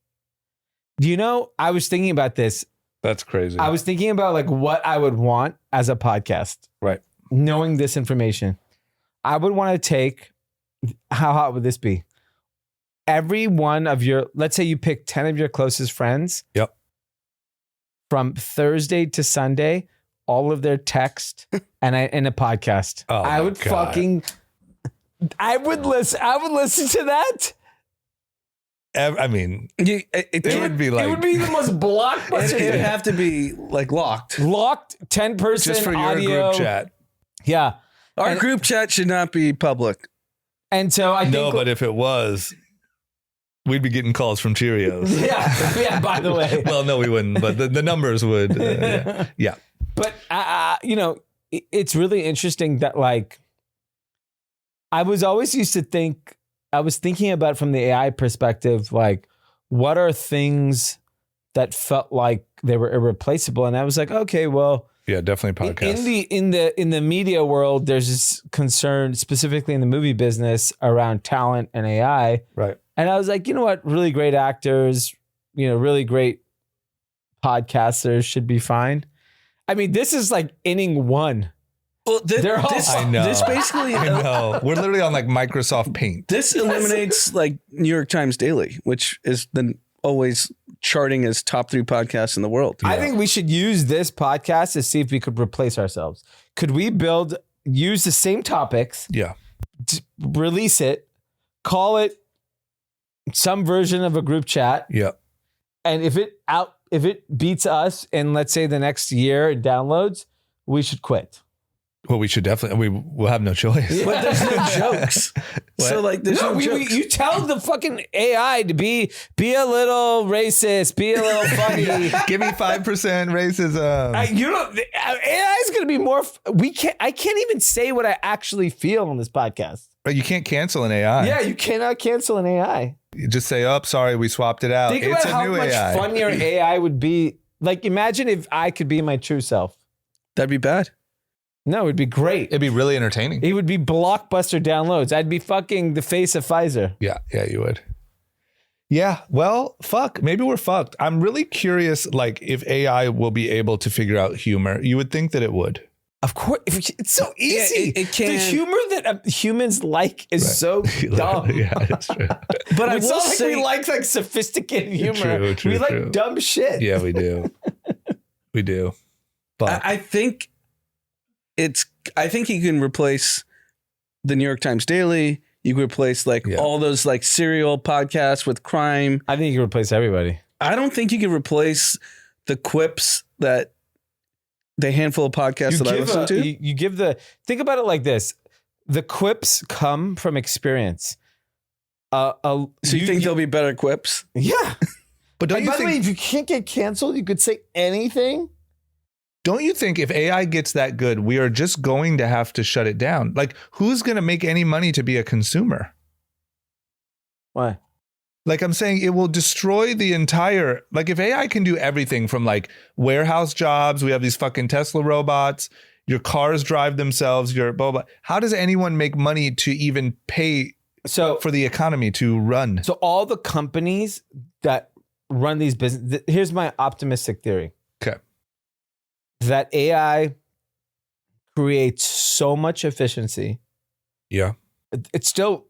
C: Do you know, I was thinking about this.
B: That's crazy.
C: I was thinking about like what I would want as a podcast.
B: Right.
C: Knowing this information. I would want to take, how hot would this be? Every one of your, let's say you pick 10 of your closest friends.
B: Yep.
C: From Thursday to Sunday, all of their text and in a podcast.
B: Oh
C: I
B: my
C: would
B: God.
C: I would listen to that.
B: I mean,
A: It
B: would be like,
C: It would be the most blockbuster.
A: would have to be like locked.
C: Locked 10-person
B: just for your
C: audio.
B: group chat.
C: Yeah.
A: Our
C: And-
A: group chat should not be public.
C: And so I think
B: No, but if it was, we'd be getting calls from Cheerios.
C: yeah, by the way.
B: Well, no, we wouldn't, but the numbers would. Yeah.
C: But it's really interesting that like I was thinking about from the AI perspective, like what are things that felt like they were irreplaceable, and I was like, okay, well,
B: Yeah, definitely podcast.
C: in the media world, there's this concern specifically in the movie business around talent and AI,
B: Right.
C: and I was like, you know what, really great actors, really great podcasters should be fine. I mean, this is like inning one.
A: Well,
C: They're all-
A: this,
B: I know.
A: this basically
B: I know. We're literally on like Microsoft Paint.
A: this eliminates like New York Times Daily, which is been always charting as top 3 podcasts in the world.
C: I think we should use this podcast to see if we could replace ourselves. Could we use the same topics,
B: Yeah.
C: release it, call it some version of a group chat,
B: Yeah.
C: and if it beats us in, let's say, the next year in downloads, we should quit.
B: Well, we should definitely, we'll have no choice.
A: But there's no jokes. So like there's no, jokes.
C: You tell the fucking AI to be a little racist, be a little funny.
B: Give me 5% racism.
C: AI is going to be more. I can't even say what I actually feel on this podcast.
B: But you can't cancel an AI.
C: Yeah, you cannot cancel an AI.
B: You just say, oh, sorry, we swapped it out.
C: Think
B: It's
C: about
B: a
C: how
B: new
C: much
B: AI.
C: funnier AI would be. Like, imagine if I could be my true self.
A: That'd be bad.
C: No, it'd be great.
B: It'd be really entertaining.
C: It would be blockbuster downloads. I'd be fucking the face of Pfizer.
B: Yeah, you would. Yeah, well, fuck. Maybe we're fucked. I'm really curious, like, if AI will be able to figure out humor. You would think that it would.
C: Of course, it's so easy.
A: it can.
C: The humor that humans like is so dumb.
B: Yeah, it's true.
A: But I
C: It's
A: will
C: not like
A: say
C: we like sophisticated humor.
B: True,
C: we like
B: true.
C: dumb shit.
B: Yeah, we do. We do. But
A: I think you can replace the New York Times Daily. You could replace all those serial podcasts with crime.
C: I think you can replace everybody.
A: I don't think you could replace the quips that the handful of podcasts that I listen to.
C: You give think about it like this. The quips come from experience.
A: So you think there'll be better quips?
C: Yeah.
B: But don't you
C: by
B: think,
C: the way, if you can't get canceled, you could say anything.
B: don't you think if AI gets that good, we are just going to have to shut it down? Like, who's going to make any money to be a consumer?
C: Why?
B: Like I'm saying, it will destroy the entire, like if AI can do everything from like warehouse jobs, we have these fucking Tesla robots, your cars drive themselves, your blah, blah. How does anyone make money to even pay for the economy to run?
C: So all the companies that run these businesses, here's my optimistic theory.
B: Okay.
C: That AI creates so much efficiency.
B: Yeah.
C: It's still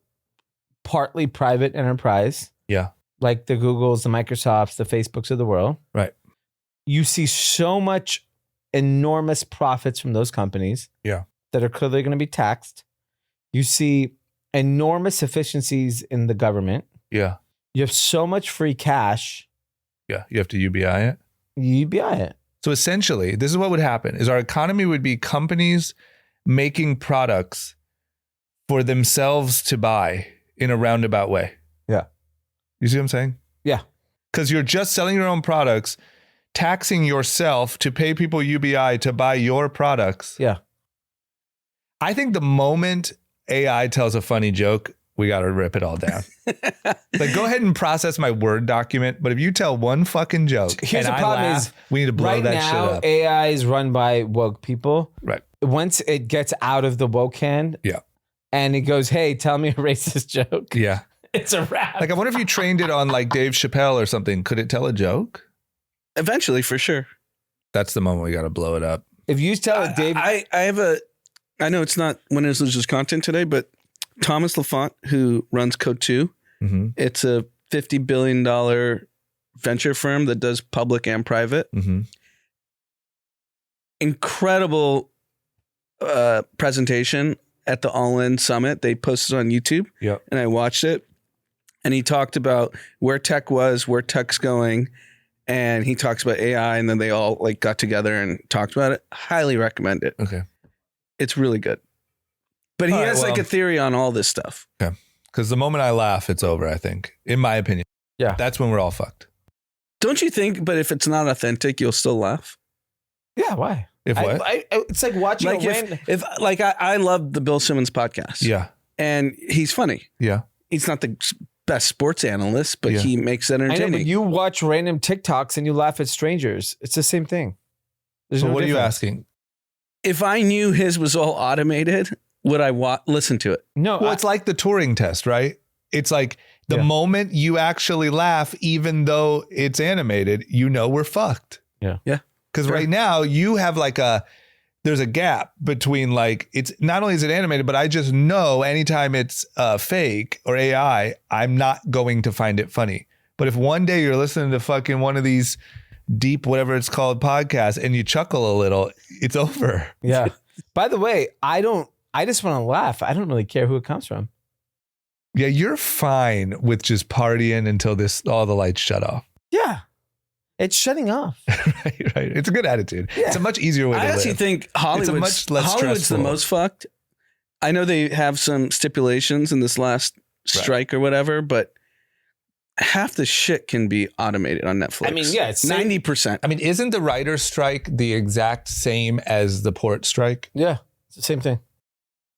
C: partly private enterprise.
B: Yeah.
C: Like the Googles, the Microsofts, the Facebooks of the world.
B: Right.
C: You see so much enormous profits from those companies.
B: Yeah.
C: That are clearly going to be taxed. You see enormous efficiencies in the government.
B: Yeah.
C: You have so much free cash.
B: Yeah. You have to UBI it.
C: UBI it.
B: So essentially, this is what would happen is our economy would be companies making products for themselves to buy in a roundabout way.
C: Yeah.
B: You see what I'm saying?
C: Yeah.
B: Because you're just selling your own products, taxing yourself to pay people UBI to buy your products.
C: Yeah.
B: I think the moment AI tells a funny joke, we got to rip it all down. Like, go ahead and process my Word document. But if you tell one fucking joke,
C: here's the
B: and
C: problem
B: I laugh,
C: is
B: we need to blow
C: right
B: that
C: now,
B: shit up.
C: AI is run by woke people.
B: Right.
C: Once it gets out of the woke hand,
B: Yeah.
C: and it goes, "Hey, tell me a racist joke."
B: Yeah.
C: It's a wrap.
B: Like, I wonder if you trained it on like Dave Chappelle or something. Could it tell a joke?
A: Eventually, for sure.
B: That's the moment we got to blow it up.
C: If you tell it, Dave,
A: I know it's not Winners Losers content today, but Thomas LaFont, who runs Code 2,
B: Mm-hmm.
A: it's a $50 billion venture firm that does public and private.
B: Mm-hmm.
A: Incredible presentation at the All In Summit. They posted on YouTube,
B: Yep.
A: and I watched it. And he talked about where tech was, where tech's going, and he talks about AI. And then they all like got together and talked about it. Highly recommend it.
B: Okay.
A: It's really good. But he
B: All right,
A: has like a theory on all this stuff.
B: Okay. Because the moment I laugh, it's over, I think, in my opinion.
C: Yeah.
B: That's when we're all fucked.
A: Don't you think? But if it's not authentic, you'll still laugh.
C: yeah, why?
B: If what?
C: It's like watching
A: Like if like I love the Bill Simmons podcast.
B: Yeah.
A: And he's funny.
B: Yeah.
A: He's not the best sports analyst, but
B: Yeah.
A: he makes it
C: I know,
A: entertaining.
C: but you watch random TikToks and you laugh at strangers. It's the same thing. There's
B: So
C: no
B: what are you
C: difference.
B: asking?
A: If I knew his was all automated, would I listen to it?
C: No,
B: Well, it's like the Turing test, right? It's like the
C: Yeah.
B: moment you actually laugh, even though it's animated, you know we're fucked.
C: Yeah.
A: Yeah.
B: Because
A: Sure.
B: right now you have like there's a gap between like, it's not only is it animated, but I just know anytime it's fake or AI, I'm not going to find it funny. But if one day you're listening to fucking one of these deep, whatever it's called, podcasts and you chuckle a little, it's over.
C: yeah. By the way, I just want to laugh. I don't really care who it comes from.
B: Yeah, you're fine with just partying until all the lights shut off.
C: Yeah. It's shutting off.
B: right. It's a good attitude.
C: Yeah.
B: It's a much easier way to
A: I actually
B: live.
A: think Hollywood's
B: much less
A: the
B: stressful.
A: most fucked. I know they have some stipulations in this last strike or whatever, but half the shit can be automated on Netflix.
C: I mean, yeah, it's
A: 90%.
B: I mean, isn't the writer's strike the exact same as the port strike?
C: Yeah. It's the same thing.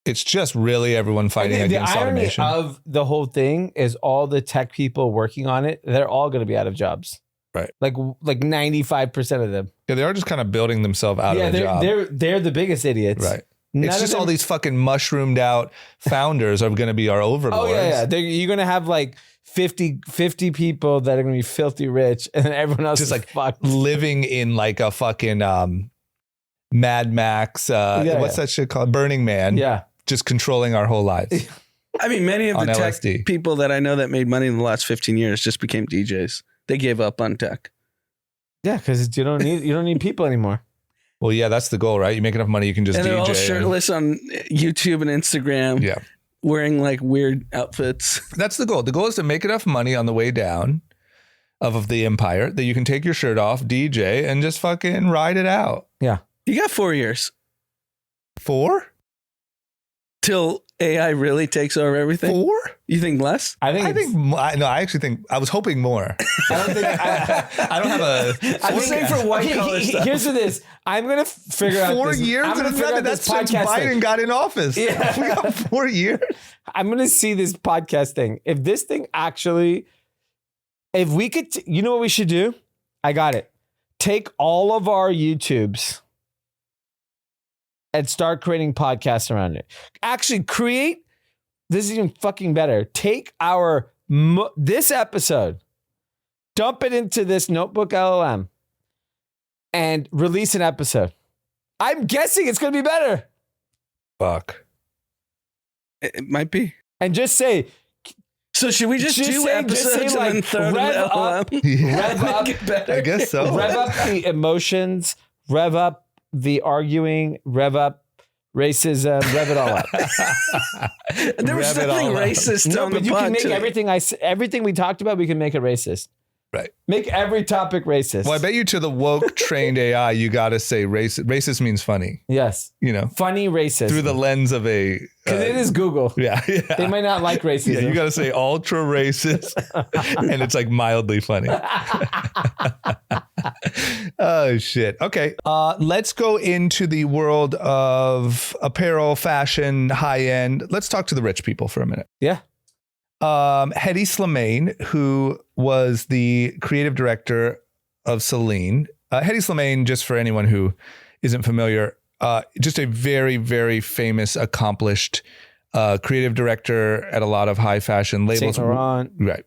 B: It's just really everyone fighting
C: the
B: against
C: irony
B: automation.
C: of the whole thing is all the tech people working on it, they're all going to be out of jobs.
B: Right.
C: Like 95% of them.
B: Yeah, they are just kind of building themselves out of a job.
C: They're the biggest idiots.
B: Right.
C: None
B: It's
C: of
B: just
C: them-
B: all these fucking mushroomed out founders are going to be our overlords.
C: Oh yeah. You're going to have like 50 people that are going to be filthy rich, and then everyone else
B: Just
C: is
B: like
C: fucked.
B: living in like a fucking Mad Max. What's that shit called? Burning Man.
C: Yeah.
B: Just controlling our whole lives.
A: I mean, many of
B: On
A: the tech
B: LSD.
A: people that I know that made money in the last 15 years just became DJs. They gave up on tech.
C: Yeah, because you don't need people anymore.
B: Well, yeah, that's the goal, right? You make enough money, you can just
A: And they're all
B: DJ.
A: shirtless on YouTube and Instagram.
B: Yeah.
A: wearing like weird outfits.
B: That's the goal. The goal is to make enough money on the way down of the empire that you can take your shirt off, DJ, and just fucking ride it out.
C: Yeah.
A: You got 4 years
B: 4?
A: till AI really takes over everything.
B: 4?
A: You think less?
C: I
B: I actually think I was hoping more.
C: I don't think
B: I don't have a.
C: I'm saying for white collar stuff. Here's what it is. I'm gonna figure out
B: 4
C: this.
B: years
C: I'm gonna
B: and
C: figure out
B: that's
C: this
B: since
C: podcast
B: Biden
C: thing.
B: got in office.
C: Yeah.
B: We got 4 years.
C: I'm gonna see this podcast thing. If this thing actually, if we could, you know what we should do? I got it. Take all of our YouTubes and start creating podcasts around it. Actually, create. This is even fucking better. Take our this episode, dump it into this notebook LLM, and release an episode. I'm guessing it's gonna be better.
B: Fuck.
A: It might be.
C: And just say,
A: So should we just do
C: say,
A: episodes and then throw
C: rev
A: them
C: up,
B: Yeah.
C: rev up,
A: Make it better.
B: I guess so.
C: rev up the emotions, rev up the arguing, rev up racism, rev it all up.
A: There was
B: Rev it all
A: nothing
B: up.
A: racist
C: No,
A: on the
C: but you can
A: pod
C: make
A: today.
C: everything we talked about, we can make it racist.
B: Right.
C: Make every topic racist.
B: Well, I bet you to the woke trained AI, you got to say racist. Racist means funny,
C: Yes.
B: you know,
C: Funny racist.
B: through the lens of a.
C: Because it is Google.
B: Yeah.
C: They might not like racism.
B: Yeah, you got to say ultra racist, and it's like mildly funny. Oh shit. Okay. Let's go into the world of apparel, fashion, high end. Let's talk to the rich people for a minute.
C: Yeah.
B: Hedy Slimane, who was the creative director of Celine. Hedy Slimane, just for anyone who isn't familiar, just a very, very famous, accomplished creative director at a lot of high fashion labels.
C: Saint Laurent.
B: Right.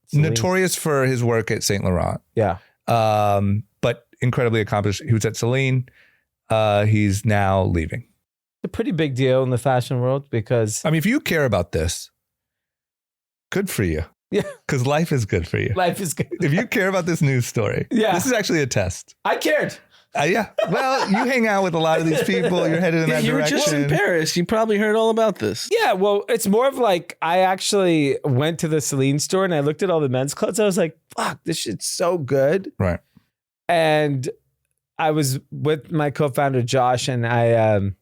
C: Celine.
B: Notorious for his work at Saint Laurent,
C: Yeah.
B: but incredibly accomplished. He was at Celine. He's now leaving.
C: It's a pretty big deal in the fashion world because
B: I mean, if you care about this, good for you.
C: Yeah.
B: Because life is good for you.
C: life is good.
B: If you care about this news story,
C: Yeah.
B: this is actually a test.
C: I cared.
B: Yeah. Well, you hang out with a lot of these people. You're headed in
A: Yeah,
B: that
A: you were
B: direction.
A: just in Paris. You probably heard all about this.
C: Yeah, well, it's more of like I actually went to the Celine store and I looked at all the men's clothes. I was like, fuck, this shit's so good.
B: Right.
C: And I was with my co-founder Josh, and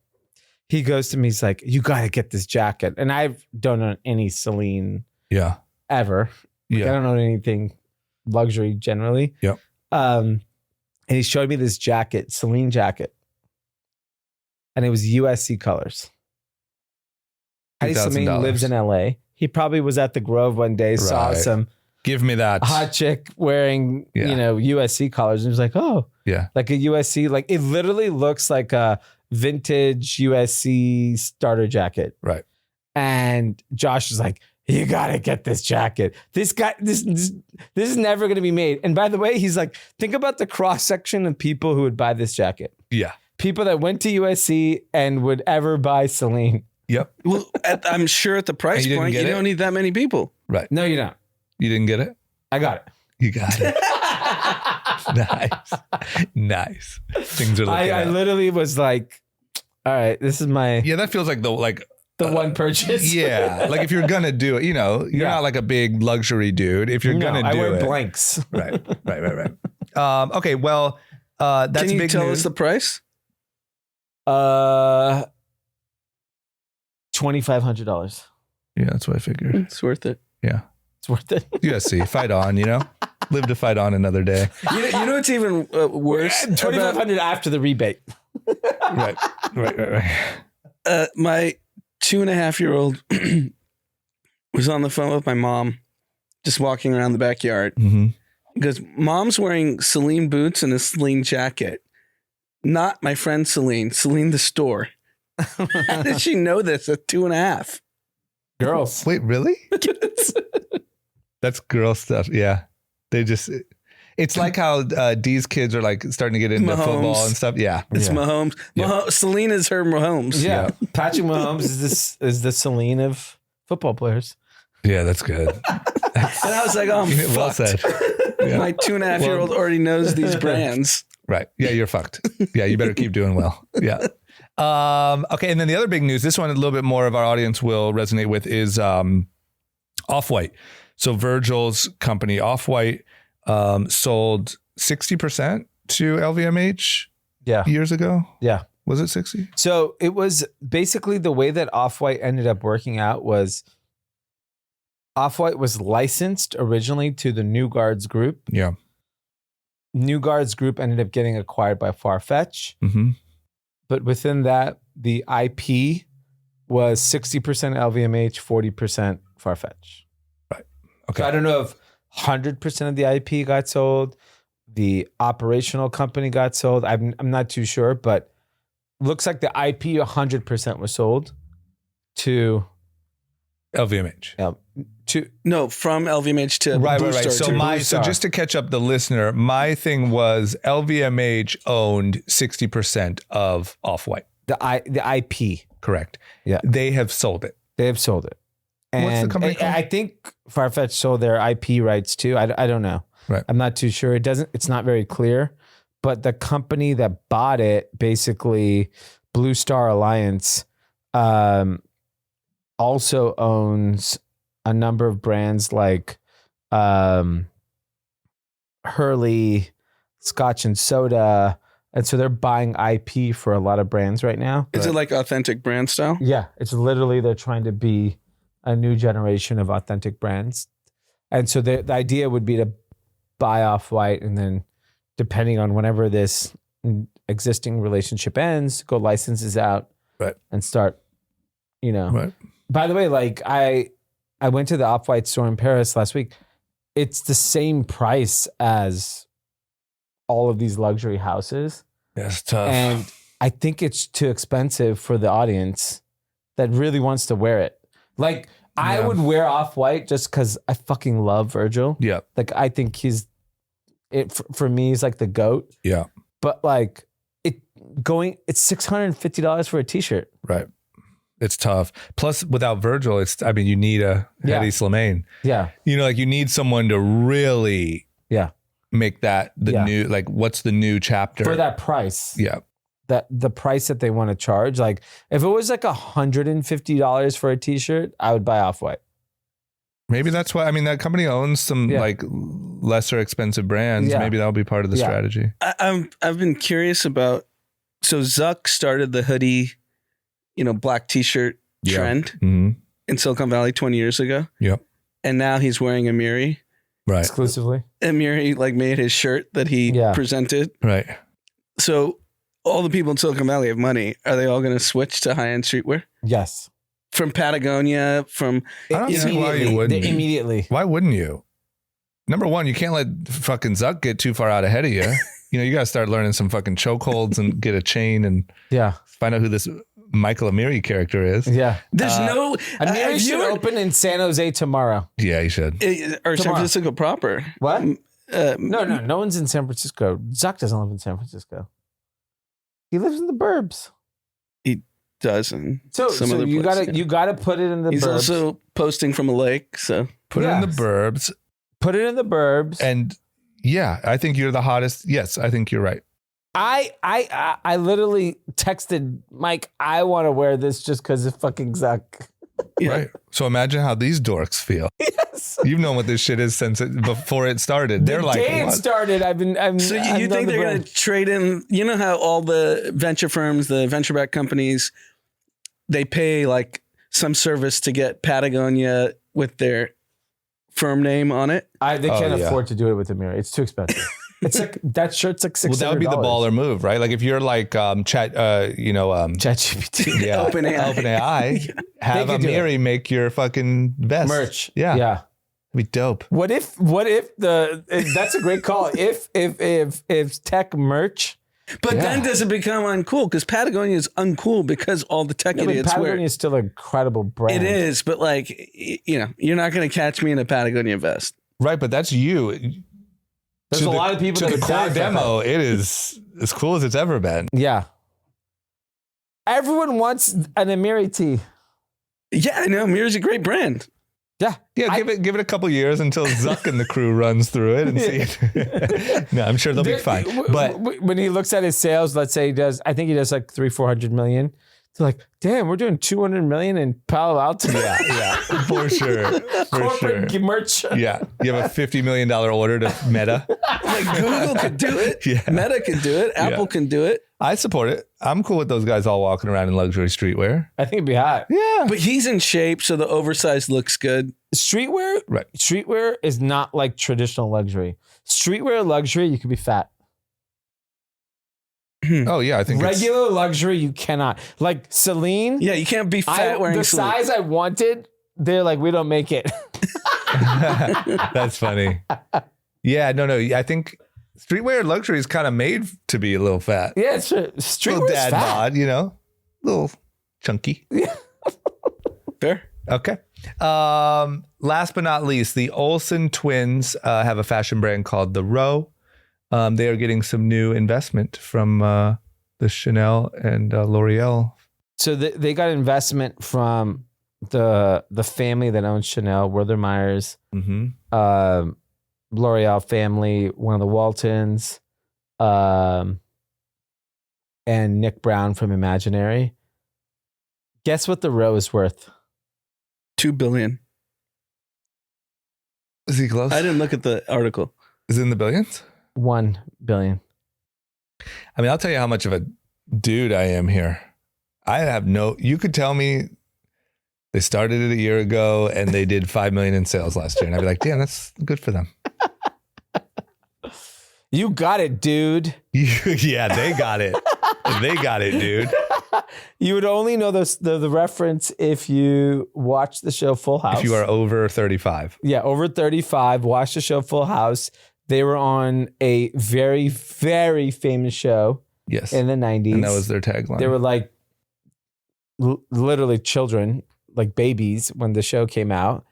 C: he goes to me, he's like, you gotta get this jacket. And I don't own any Celine
B: Yeah.
C: ever. Like, I
B: Yeah.
C: don't own anything luxury generally.
B: Yep.
C: And he showed me this jacket, Celine jacket. And it was USC colors. Hedy Slimane
B: $2,000.
C: lives in LA. He probably was at the Grove one day, saw
B: Right.
C: some
B: Give me that.
C: hot chick wearing,
B: Yeah.
C: USC colors. And he was like, oh,
B: Yeah.
C: like a USC, like it literally looks like a vintage USC starter jacket.
B: Right.
C: And Josh was like, you gotta get this jacket. This guy, this is never gonna be made. And by the way, he's like, think about the cross section of people who would buy this jacket.
B: Yeah.
C: People that went to USC and would ever buy Celine.
B: Yep.
A: Well, I'm sure at the price
B: And you didn't
A: point, you
B: get it?
A: don't need that many people.
B: Right.
C: No, you don't.
B: You didn't get it?
C: I got it.
B: You got it. Nice. Nice. Things are looking
C: I
B: up.
C: literally was like, all right, this is my
B: Yeah, that feels like the
C: one purchase.
B: yeah, like if you're gonna do it, you're
C: Yeah.
B: not like a big luxury dude. If you're
C: No,
B: gonna
C: I
B: do
C: wear
B: it,
C: blanks.
B: right. Okay, well, that's
A: Can you
B: big
A: tell
B: news.
A: us the price?
C: $2,500.
B: Yeah, that's what I figured.
A: It's worth it.
B: Yeah,
C: It's worth it.
B: USC, fight on. Live to fight on another day.
A: You know what's even worse? about-
C: $2,500 after the rebate.
B: Right.
A: My 2.5-year-old was on the phone with my mom, just walking around the backyard.
B: Mm-hmm.
A: Because mom's wearing Celine boots and a Celine jacket. Not my friend Celine the store. How did she know this at 2.5?
C: Girls.
B: Wait, really? That's girl stuff. Yeah, they just. It's like how D's kids are like starting to get into
A: Mahomes.
B: football and stuff. Yeah,
A: It's
C: Yeah.
A: Mahomes. Celine is her Mahomes.
C: Yeah. Patrick Mahomes is the Celine of football players.
B: yeah, that's good.
A: And I was like, oh, I'm
B: Well
A: fucked.
B: said. Yeah.
A: My 2.5-year-old already knows these brands.
B: Right. Yeah, you're fucked. Yeah, you better keep doing well. Yeah. Okay, and then the other big news, this one a little bit more of our audience will resonate with, is Off-White. So Virgil's company, Off-White, sold 60% to LVMH years ago.
C: Yeah.
B: Was it 60?
C: So it was basically the way that Off-White ended up working out was Off-White was licensed originally to the New Guards Group.
B: Yeah.
C: New Guards Group ended up getting acquired by Farfetch.
B: Mm-hmm.
C: But within that, the IP was 60% LVMH, 40% Farfetch.
B: Right. Okay.
C: So I don't know if 100% of the IP got sold, the operational company got sold. I'm not too sure, but looks like the IP 100% was sold to
B: LVMH.
A: No, from LVMH to
B: Right.
A: Blue Star.
B: So just to catch up the listener, my thing was LVMH owned 60% of Off-White.
C: the IP.
B: Correct.
C: Yeah.
B: They have sold it.
C: They have sold it. And
B: What's the company called?
C: I think Farfetch sold their IP rights too. I don't know.
B: Right.
C: I'm not too sure. It's not very clear. But the company that bought it, basically Blue Star Alliance, also owns a number of brands like Hurley, Scotch and Soda. And so they're buying IP for a lot of brands right now.
A: Is it like authentic brand style?
C: Yeah, it's literally they're trying to be a new generation of authentic brands. And so the idea would be to buy Off-White and then depending on whenever this existing relationship ends, go licenses out and start,
B: Right.
C: By the way, like I went to the Off-White store in Paris last week. It's the same price as all of these luxury houses.
B: Yeah, it's tough.
C: And I think it's too expensive for the audience that really wants to wear it. Like I would wear Off-White just because I fucking love Virgil.
B: Yeah.
C: Like I think for me, he's like the GOAT.
B: Yeah.
C: But like it's $650 for a t-shirt.
B: Right. It's tough. Plus, without Virgil, you need a Hedi Slimane.
C: Yeah.
B: You need someone to really make that new, like, what's the new chapter?
C: For that price.
B: Yeah.
C: That the price that they want to charge. Like if it was like $150 for a t-shirt, I would buy Off-White.
B: Maybe that's why, that company owns some like lesser expensive brands.
C: Yeah.
B: Maybe that'll be part of the strategy.
A: I've been curious about, so Zuck started the hoodie, black t-shirt trend in Silicon Valley 20 years ago.
B: Yep.
A: And now he's wearing a Amiri.
B: Right.
C: Exclusively.
A: Amiri like made his shirt that he presented.
B: Right.
A: So all the people in Silicon Valley have money. Are they all going to switch to high-end streetwear?
C: Yes.
A: From Patagonia,
B: I don't see why you wouldn't.
C: Immediately.
B: Why wouldn't you? Number one, you can't let fucking Zuck get too far out ahead of you. You got to start learning some fucking chokeholds and get a chain and find out who this Michael Amiri character is.
C: Yeah.
A: There's
C: Amiri should open in San Jose tomorrow.
B: Yeah, he should.
A: Or San Francisco proper.
C: What? No one's in San Francisco. Zuck doesn't live in San Francisco. He lives in the burbs.
A: He doesn't.
C: So you gotta put it in the burbs.
A: He's also posting from a lake, so
B: put it in the burbs.
C: Put it in the burbs.
B: And I think you're the hottest. Yes, I think you're right.
C: I literally texted Mike, I want to wear this just because of fucking Zuck.
B: Right. So imagine how these dorks feel.
C: Yes.
B: You've known what this shit is before it started. They're like,
C: day it started,
A: So you think they're going to trade in? You know how all the venture firms, the venture-backed companies, they pay like some service to get Patagonia with their firm name on it?
C: They can't afford to do it with Amiri. It's too expensive. It's like that shirt's like $600.
B: Well, that would be the baller move, right? Like if you're like ChatGPT, OpenAI, have Amiri make your fucking vest
C: merch.
B: Yeah, it'd be dope.
C: What if that's a great call. If tech merch.
A: But then does it become uncool? Because Patagonia is uncool because all the tech idiots wear.
C: Patagonia is still an incredible brand.
A: It is, but like, you're not going to catch me in a Patagonia vest.
B: Right, but that's you.
C: There's a lot of people that
B: the core demo, it is as cool as it's ever been.
C: Yeah. Everyone wants an Amiri tee.
A: Yeah, I know. Amiri's a great brand.
C: Yeah.
B: Yeah, give it a couple years until Zuck and the crew runs through it and see it. No, I'm sure they'll be fine. But
C: when he looks at his sales, let's say I think he does like 300-400 million. They're like, damn, we're doing 200 million in Palo Alto.
B: yeah, for sure.
C: Corporate merch.
B: Yeah. You have a $50 million order to Meta.
A: Like Google could do it.
B: Yeah.
A: Meta can do it. Apple can do it.
B: I support it. I'm cool with those guys all walking around in luxury streetwear.
C: I think it'd be hot.
B: Yeah.
A: But he's in shape, so the oversized looks good.
C: Streetwear,
B: Right.
C: Streetwear is not like traditional luxury. Streetwear luxury, you could be fat.
B: Oh, yeah. I think
C: Regular luxury, you cannot. Like Celine.
A: Yeah, you can't be fat wearing
C: the
A: Celine.
C: size I wanted, they're like, we don't make it.
B: That's funny. Yeah, no. I think streetwear luxury is kind of made to be a little fat.
C: Yeah, it's streetwear
B: Little
C: is
B: dad
C: fat.
B: bod, a little chunky.
A: Fair.
B: Okay. Last but not least, the Olsen twins have a fashion brand called The Row. They are getting some new investment from the Chanel and L'Oreal.
C: So they got investment from the family that owns Chanel, Werther Myers,
B: Mm-hmm.
C: L'Oreal family, one of the Waltons, and Nick Brown from Imaginary. Guess what The Row is worth?
A: $2 billion.
B: Is he close?
A: I didn't look at the article.
B: Is it in the billions?
C: $1 billion.
B: I mean, I'll tell you how much of a dude I am here. You could tell me they started it a year ago and they did 5 million in sales last year. And I'd be like, damn, that's good for them.
C: You got it, dude.
B: Yeah, they got it. They got it, dude.
C: You would only know the reference if you watch the show Full House.
B: If you are over 35.
C: Yeah, over 35, watch the show Full House. They were on a very, very famous show
B: Yes.
C: in the 90s.
B: And that was their tagline.
C: They were like literally children, like babies when the show came out.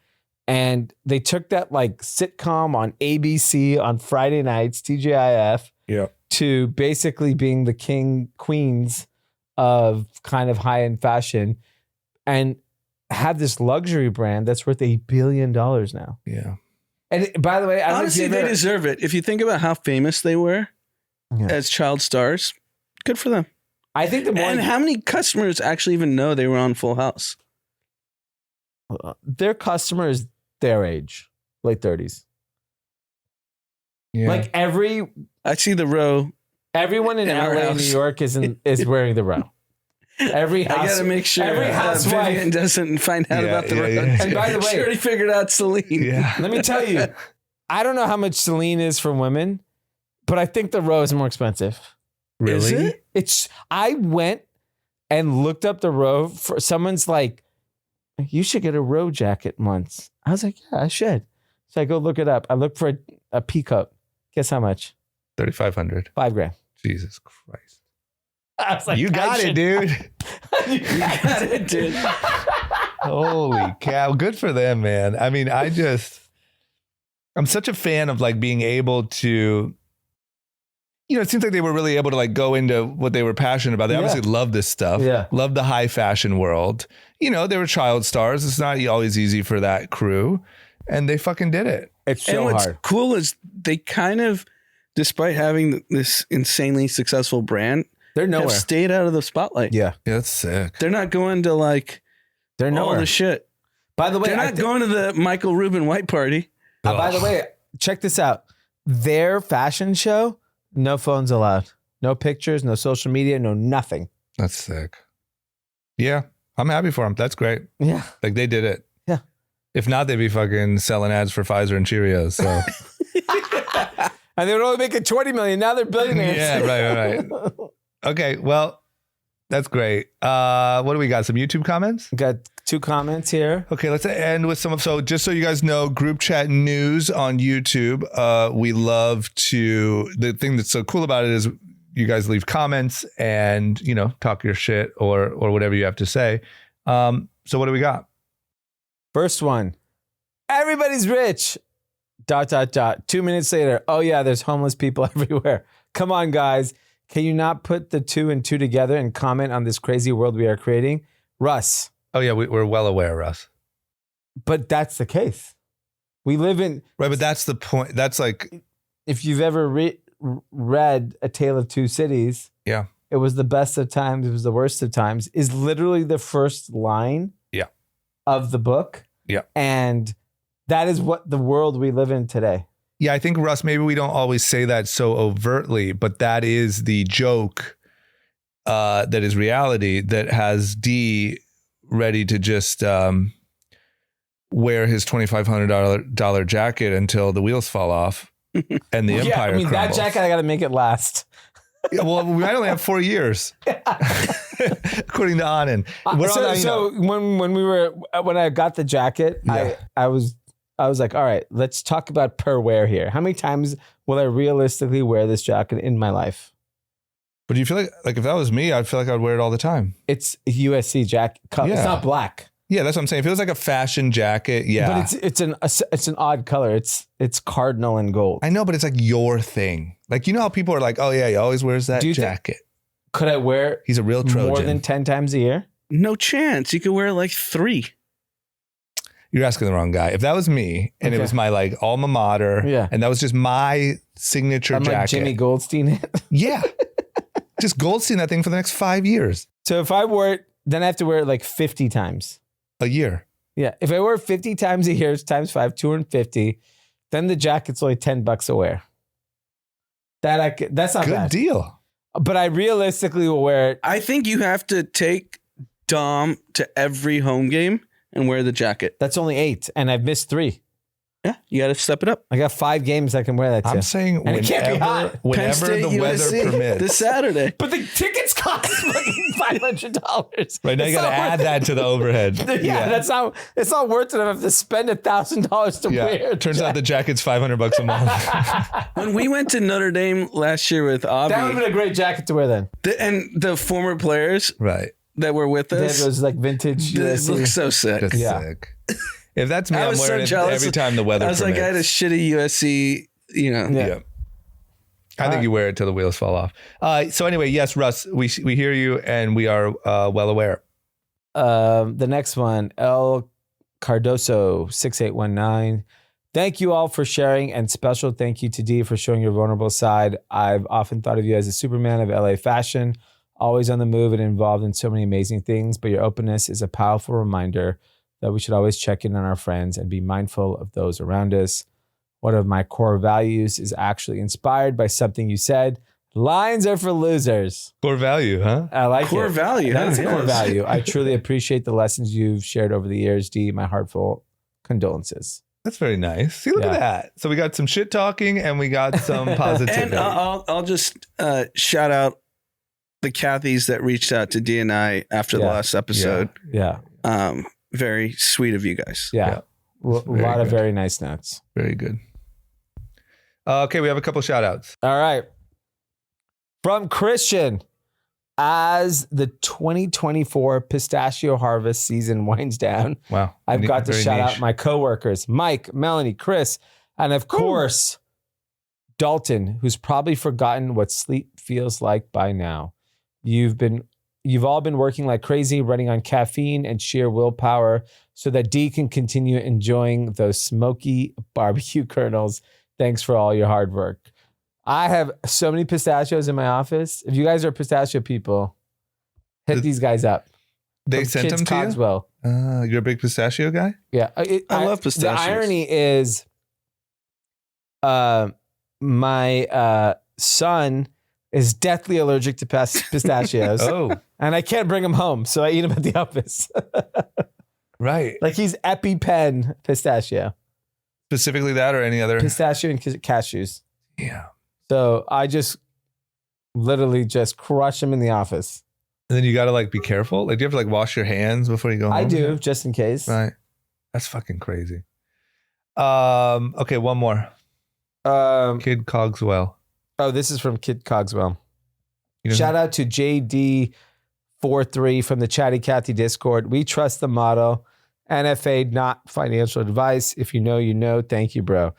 C: And they took that like sitcom on ABC on Friday nights, TGIF,
B: Yeah.
C: to basically being the queens of kind of high-end fashion and have this luxury brand that's worth $1 billion now.
B: Yeah.
C: And by the way, I
A: Honestly, they deserve it. If you think about how famous they were as child stars, good for them.
C: I think the more
A: And how many customers actually even know they were on Full House?
C: their customer is their age, late 30s.
B: Yeah.
C: Like
A: I see The Row.
C: everyone in
A: In our
C: LA and
A: house.
C: New York is wearing The Row. Every
A: I
C: house,
A: got to make sure
C: every housewife.
A: Vivian doesn't find out
B: Yeah,
A: about The
B: yeah,
A: Row.
B: yeah.
C: And by the way,
A: she already figured out Celine.
B: Yeah.
C: let me tell you, I don't know how much Celine is for women, but I think The Row is more expensive.
B: Really?
A: Is it?
C: I went and looked up The Row for someone's like, you should get a Row jacket once. I was like, yeah, I should. So I go look it up. I look for a peacoat. Guess how much?
B: 3,500.
C: $5,000.
B: Jesus Christ.
C: I was like,
B: You got it, dude.
C: You got it, dude.
B: Holy cow. Good for them, man. I mean, I'm such a fan of like being able to, it seems like they were really able to like go into what they were passionate about. They obviously love this stuff.
C: Yeah.
B: Love the high fashion world. They were child stars. It's not always easy for that crew. And they fucking did it.
C: It's
A: And
C: so
A: what's
C: hard.
A: cool is they kind of, despite having this insanely successful brand,
C: They're
A: have
C: nowhere.
A: stayed out of the spotlight.
C: Yeah.
B: Yeah, that's sick.
A: They're not going to like
C: They're
A: all
C: nowhere.
A: the shit.
C: By the way,
A: They're not going to the Michael Rubin white party.
C: by the way, check this out. Their fashion show, no phones allowed. No pictures, no social media, no nothing.
B: That's sick. Yeah, I'm happy for them. That's great.
C: Yeah.
B: Like they did it.
C: Yeah.
B: If not, they'd be fucking selling ads for Pfizer and Cheerios. So
C: And they would only make it 20 million. Now they're billionaires.
B: yeah, right. Okay, well, that's great. What do we got? Some YouTube comments?
C: Got 2 comments here.
B: Okay, let's end with so just so you guys know, group chat news on YouTube. We love the thing that's so cool about it is you guys leave comments and, talk your shit or whatever you have to say. So what do we got?
C: First one. Everybody's rich. ... 2 minutes later. Oh yeah, there's homeless people everywhere. Come on, guys. Can you not put the 2 and 2 together and comment on this crazy world we are creating? Russ.
B: Oh yeah, we're well aware, Russ.
C: But that's the case. We live in.
B: Right, but that's the point. That's like,
C: If you've ever read A Tale of Two Cities,
B: yeah,
C: it was the best of times, it was the worst of times, is literally the first line of the book.
B: Yeah.
C: And that is what the world we live in today.
B: yeah. I think, Russ, maybe we don't always say that so overtly, but that is the joke that is reality that has D ready to just wear his $2,500 jacket until the wheels fall off and the empire crumbles.
C: That jacket, I got to make it last.
B: Yeah, well, we might only have 4 years, according to Anand.
C: When I got the jacket,
B: Yeah.
C: I was like, all right, let's talk about per wear here. How many times will I realistically wear this jacket in my life?
B: But do you feel like if that was me, I'd feel like I'd wear it all the time?
C: It's a USC jacket.
B: Yeah.
C: It's not black.
B: Yeah, that's what I'm saying. It feels like a fashion jacket. Yeah,
C: But it's an odd color. It's cardinal and gold.
B: I know, but it's like your thing. Like, you know how people are like, oh yeah, he always wears that jacket.
C: Could I wear
B: He's a real Trojan.
C: more than 10 times a year?
A: No chance. You could wear like 3.
B: You're asking the wrong guy. If that was me and it was my like alma mater, and that was just my signature
C: I'm
B: jacket.
C: like Jimmy Goldstein.
B: Yeah. Just Goldstein that thing for the next 5 years.
C: So if I wore it, then I have to wear it like 50 times.
B: A year.
C: Yeah. If I wear it 50 times a year, it's times 5, 250. Then the jacket's only $10 a wear. That's not
B: Good
C: bad.
B: deal.
C: But I realistically will wear it.
A: I think you have to take Dom to every home game and wear the jacket.
C: That's only 8, and I've missed 3.
A: Yeah, you got to step it up.
C: I got 5 games I can wear that to.
B: I'm saying
C: And it can't be hot.
B: whenever
A: Penn
B: the
A: State,
B: weather
A: USC,
B: permits.
A: this Saturday.
C: But the tickets cost fucking $500.
B: Right now, you got to add that to the overhead.
C: Yeah, it's not worth it if I have to spend $1,000 to wear.
B: Turns out the jacket's $500 a month.
A: When we went to Notre Dame last year with
C: That would have
A: Avi,
C: been a great jacket to wear then.
A: and the former players
B: Right.
A: that were with
C: They had
A: us,
C: those like vintage
A: they
C: USC.
A: look so sick.
B: That's
C: Yeah.
B: sick. If that's me,
A: I
B: I'm
A: was so
B: wearing it
A: jealous.
B: every time the weather
A: I was
B: permits.
A: like, I had a shitty USC,
B: Yeah. I think you wear it till the wheels fall off. So anyway, yes, Russ, we hear you and we are well aware.
C: The next one, El Cardoso 6819. Thank you all for sharing, and special thank you to D for showing your vulnerable side. I've often thought of you as a Superman of LA fashion, always on the move and involved in so many amazing things, but your openness is a powerful reminder that we should always check in on our friends and be mindful of those around us. One of my core values is actually inspired by something you said. Lines are for losers.
B: Core value, huh?
C: I like
A: Core
C: it.
A: value.
C: That is a
A: huh?
C: core
A: Yes.
C: value. I truly appreciate the lessons you've shared over the years, D. My heartfelt condolences.
B: That's very nice. See, look at that. So we got some shit talking and we got some positivity.
A: And I'll just shout out the Cathys that reached out to D and I after the last episode.
C: Yeah.
A: Very sweet of you guys.
C: Yeah. A lot of very nice notes.
B: Very good. Okay, we have a couple shout outs.
C: All right. From Christian, as the 2024 pistachio harvest season winds down,
B: Wow.
C: I've got to
B: Very
C: shout
B: niche.
C: out my coworkers, Mike, Melanie, Chris, and of course, Dalton, who's probably forgotten what sleep feels like by now. You've all been working like crazy, running on caffeine and sheer willpower so that D can continue enjoying those smoky barbecue kernels. Thanks for all your hard work. I have so many pistachios in my office. If you guys are pistachio people, hit these guys up.
B: They
C: From
B: sent
C: Kids
B: them to you?
C: Cogswell.
B: You're a big pistachio guy?
C: Yeah.
A: I love pistachios.
C: The irony is my son is deathly allergic to pistachios.
B: Oh,
C: And I can't bring him home, so I eat him at the office.
B: right.
C: Like he's EpiPen pistachio.
B: Specifically that or any other?
C: Pistachio and cashews.
B: Yeah.
C: So I just literally just crush him in the office.
B: And then you got to like be careful. Like, do you have to like wash your hands before you go home?
C: I do, just in case.
B: Right. That's fucking crazy. Okay, one more. Kid Cogswell.
C: Oh, this is from Kid Cogswell.
B: You know
C: Shout out to JD43 from the Chatty Cathy Discord. We trust the motto. NFA, not financial advice. If you know, you know. Thank you, bro.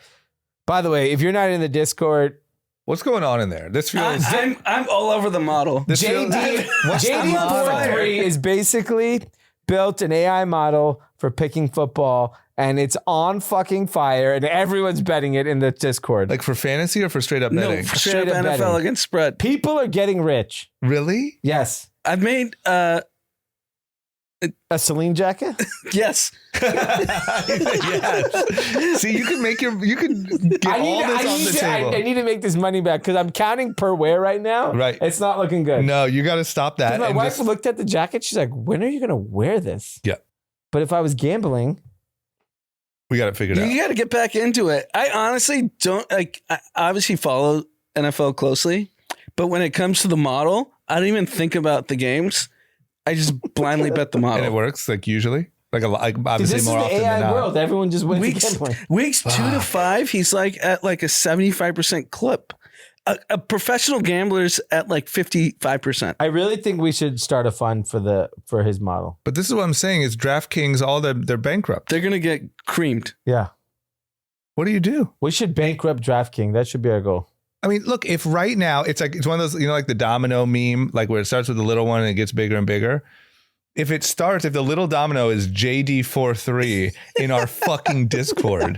C: By the way, if you're not in the Discord,
B: what's going on in there? This feels.
A: I'm all over the model.
B: This feels.
C: JD43 is basically built an AI model for picking football, and it's on fucking fire, and everyone's betting it in the Discord.
B: Like for fantasy or for straight up
A: No,
B: betting?
A: straight up
C: Straight up
A: NFL
C: betting.
A: against spread.
C: People are getting rich.
B: Really?
C: Yes.
A: I've made
C: A Celine jacket?
A: yes.
B: Yes. See, you can get all this on the table.
C: I need to make this money back because I'm counting per wear right now.
B: Right.
C: It's not looking good.
B: No, you got to stop that.
C: My
B: and
C: wife
B: just-
C: looked at the jacket. She's like, when are you going to wear this?
B: Yeah.
C: But if I was gambling,
B: we got it figured out.
A: You got to get back into it. I honestly don't like. I obviously follow NFL closely, but when it comes to the model, I don't even think about the games. I just blindly bet the model.
B: And it works like usually, like obviously
C: this is
B: more
C: the
B: often than
C: AI
B: not.
C: world. Everyone just wins
A: Weeks
C: gambling.
A: 2 to 5, he's like at like a 75% clip. A professional gambler's at like 55%.
C: I really think we should start a fund for his model.
B: But this is what I'm saying: is DraftKings they're bankrupt.
A: They're gonna get creamed.
C: Yeah.
B: What do you do?
C: We should bankrupt DraftKings. That should be our goal.
B: I mean, look, if right now it's one of those, like the domino meme, like where it starts with the little one and it gets bigger and bigger. If the little domino is JD43 in our fucking Discord,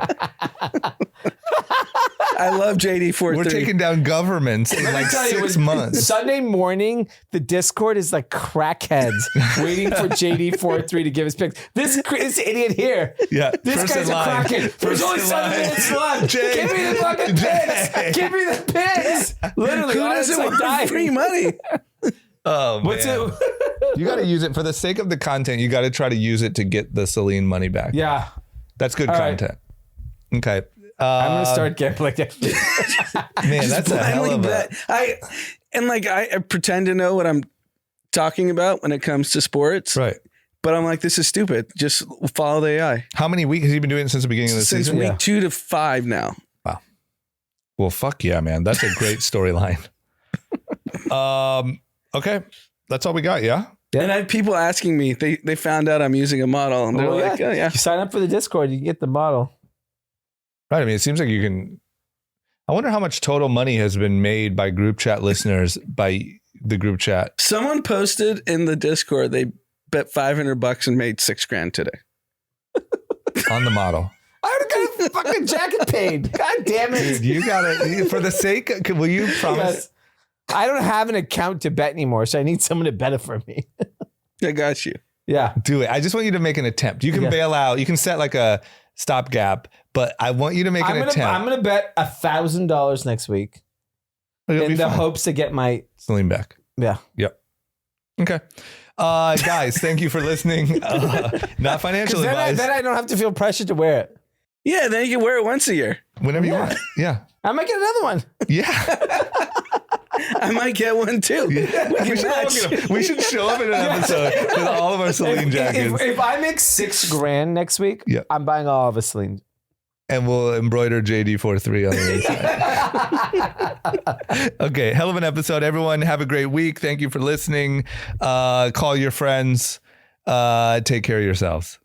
A: I love JD43.
B: we're taking down governments in like
C: Tell you,
B: 6 months.
C: Sunday morning, the Discord is like crackheads waiting for JD43 to give his picks. This idiot here.
B: Yeah,
C: This
B: first
C: guy's
B: in
C: a
B: line.
C: crackhead. There's
B: First
C: only
B: in
C: 7
B: line.
C: minutes left.
B: Jay.
C: Give me the fucking picks. Give me the picks. Literally,
A: Who
C: honestly,
A: doesn't want
C: dying.
A: free money?
B: Oh,
C: What's
B: man.
C: it?
B: You got to use it for the sake of the content. You got to try to use it to get the Celine money back.
C: Yeah.
B: That's good
C: All right.
B: content. Okay.
C: I'm going to start gambling next week.
B: Man, that's a hell of a...
A: bet. I pretend to know what I'm talking about when it comes to sports.
B: Right.
A: But I'm like, this is stupid. Just follow the AI.
B: How many weeks has he been doing it since the beginning of the
A: Since
B: season?
A: week 2 to 5 now.
B: Well, fuck yeah, man. That's a great storyline. Okay. That's all we got, yeah?
A: And I had people asking me, they found out I'm using a model and they're like, oh yeah.
C: You sign up for the Discord, you can get the model.
B: Right. I mean, it seems like you can... I wonder how much total money has been made by group chat listeners by the group chat.
A: Someone posted in the Discord, they bet $500 and made $6,000 today.
B: On the model.
C: I would have got a fucking jacket paid. God damn it.
B: Dude, you gotta, for the sake, will you promise?
C: Yes. I don't have an account to bet anymore, so I need someone to bet it for me.
A: I got you.
C: Yeah.
B: Do it. I just want you to make an attempt. You can bail out. You can set like a stopgap, but I want you to make an attempt.
C: I'm going to bet $1,000 next week
B: It'll
C: in
B: be
C: the
B: fun.
C: hopes to get my...
B: Celine back.
C: Yeah.
B: Yep. Okay. Guys, thank you for listening. Not financial advice.
C: Then I don't have to feel pressured to wear it.
A: Yeah, then you can wear it once a year.
B: Whenever you want. Yeah.
C: I might get another one.
B: Yeah.
A: I might get one too.
B: Yeah. We should show up in an episode with all of our Celine jackets.
C: If I make $6,000 next week,
B: Yeah.
C: I'm buying all of a Celine.
B: And we'll embroider JD43 on the inside. Okay, hell of an episode. Everyone, have a great week. Thank you for listening. Call your friends. Take care of yourselves.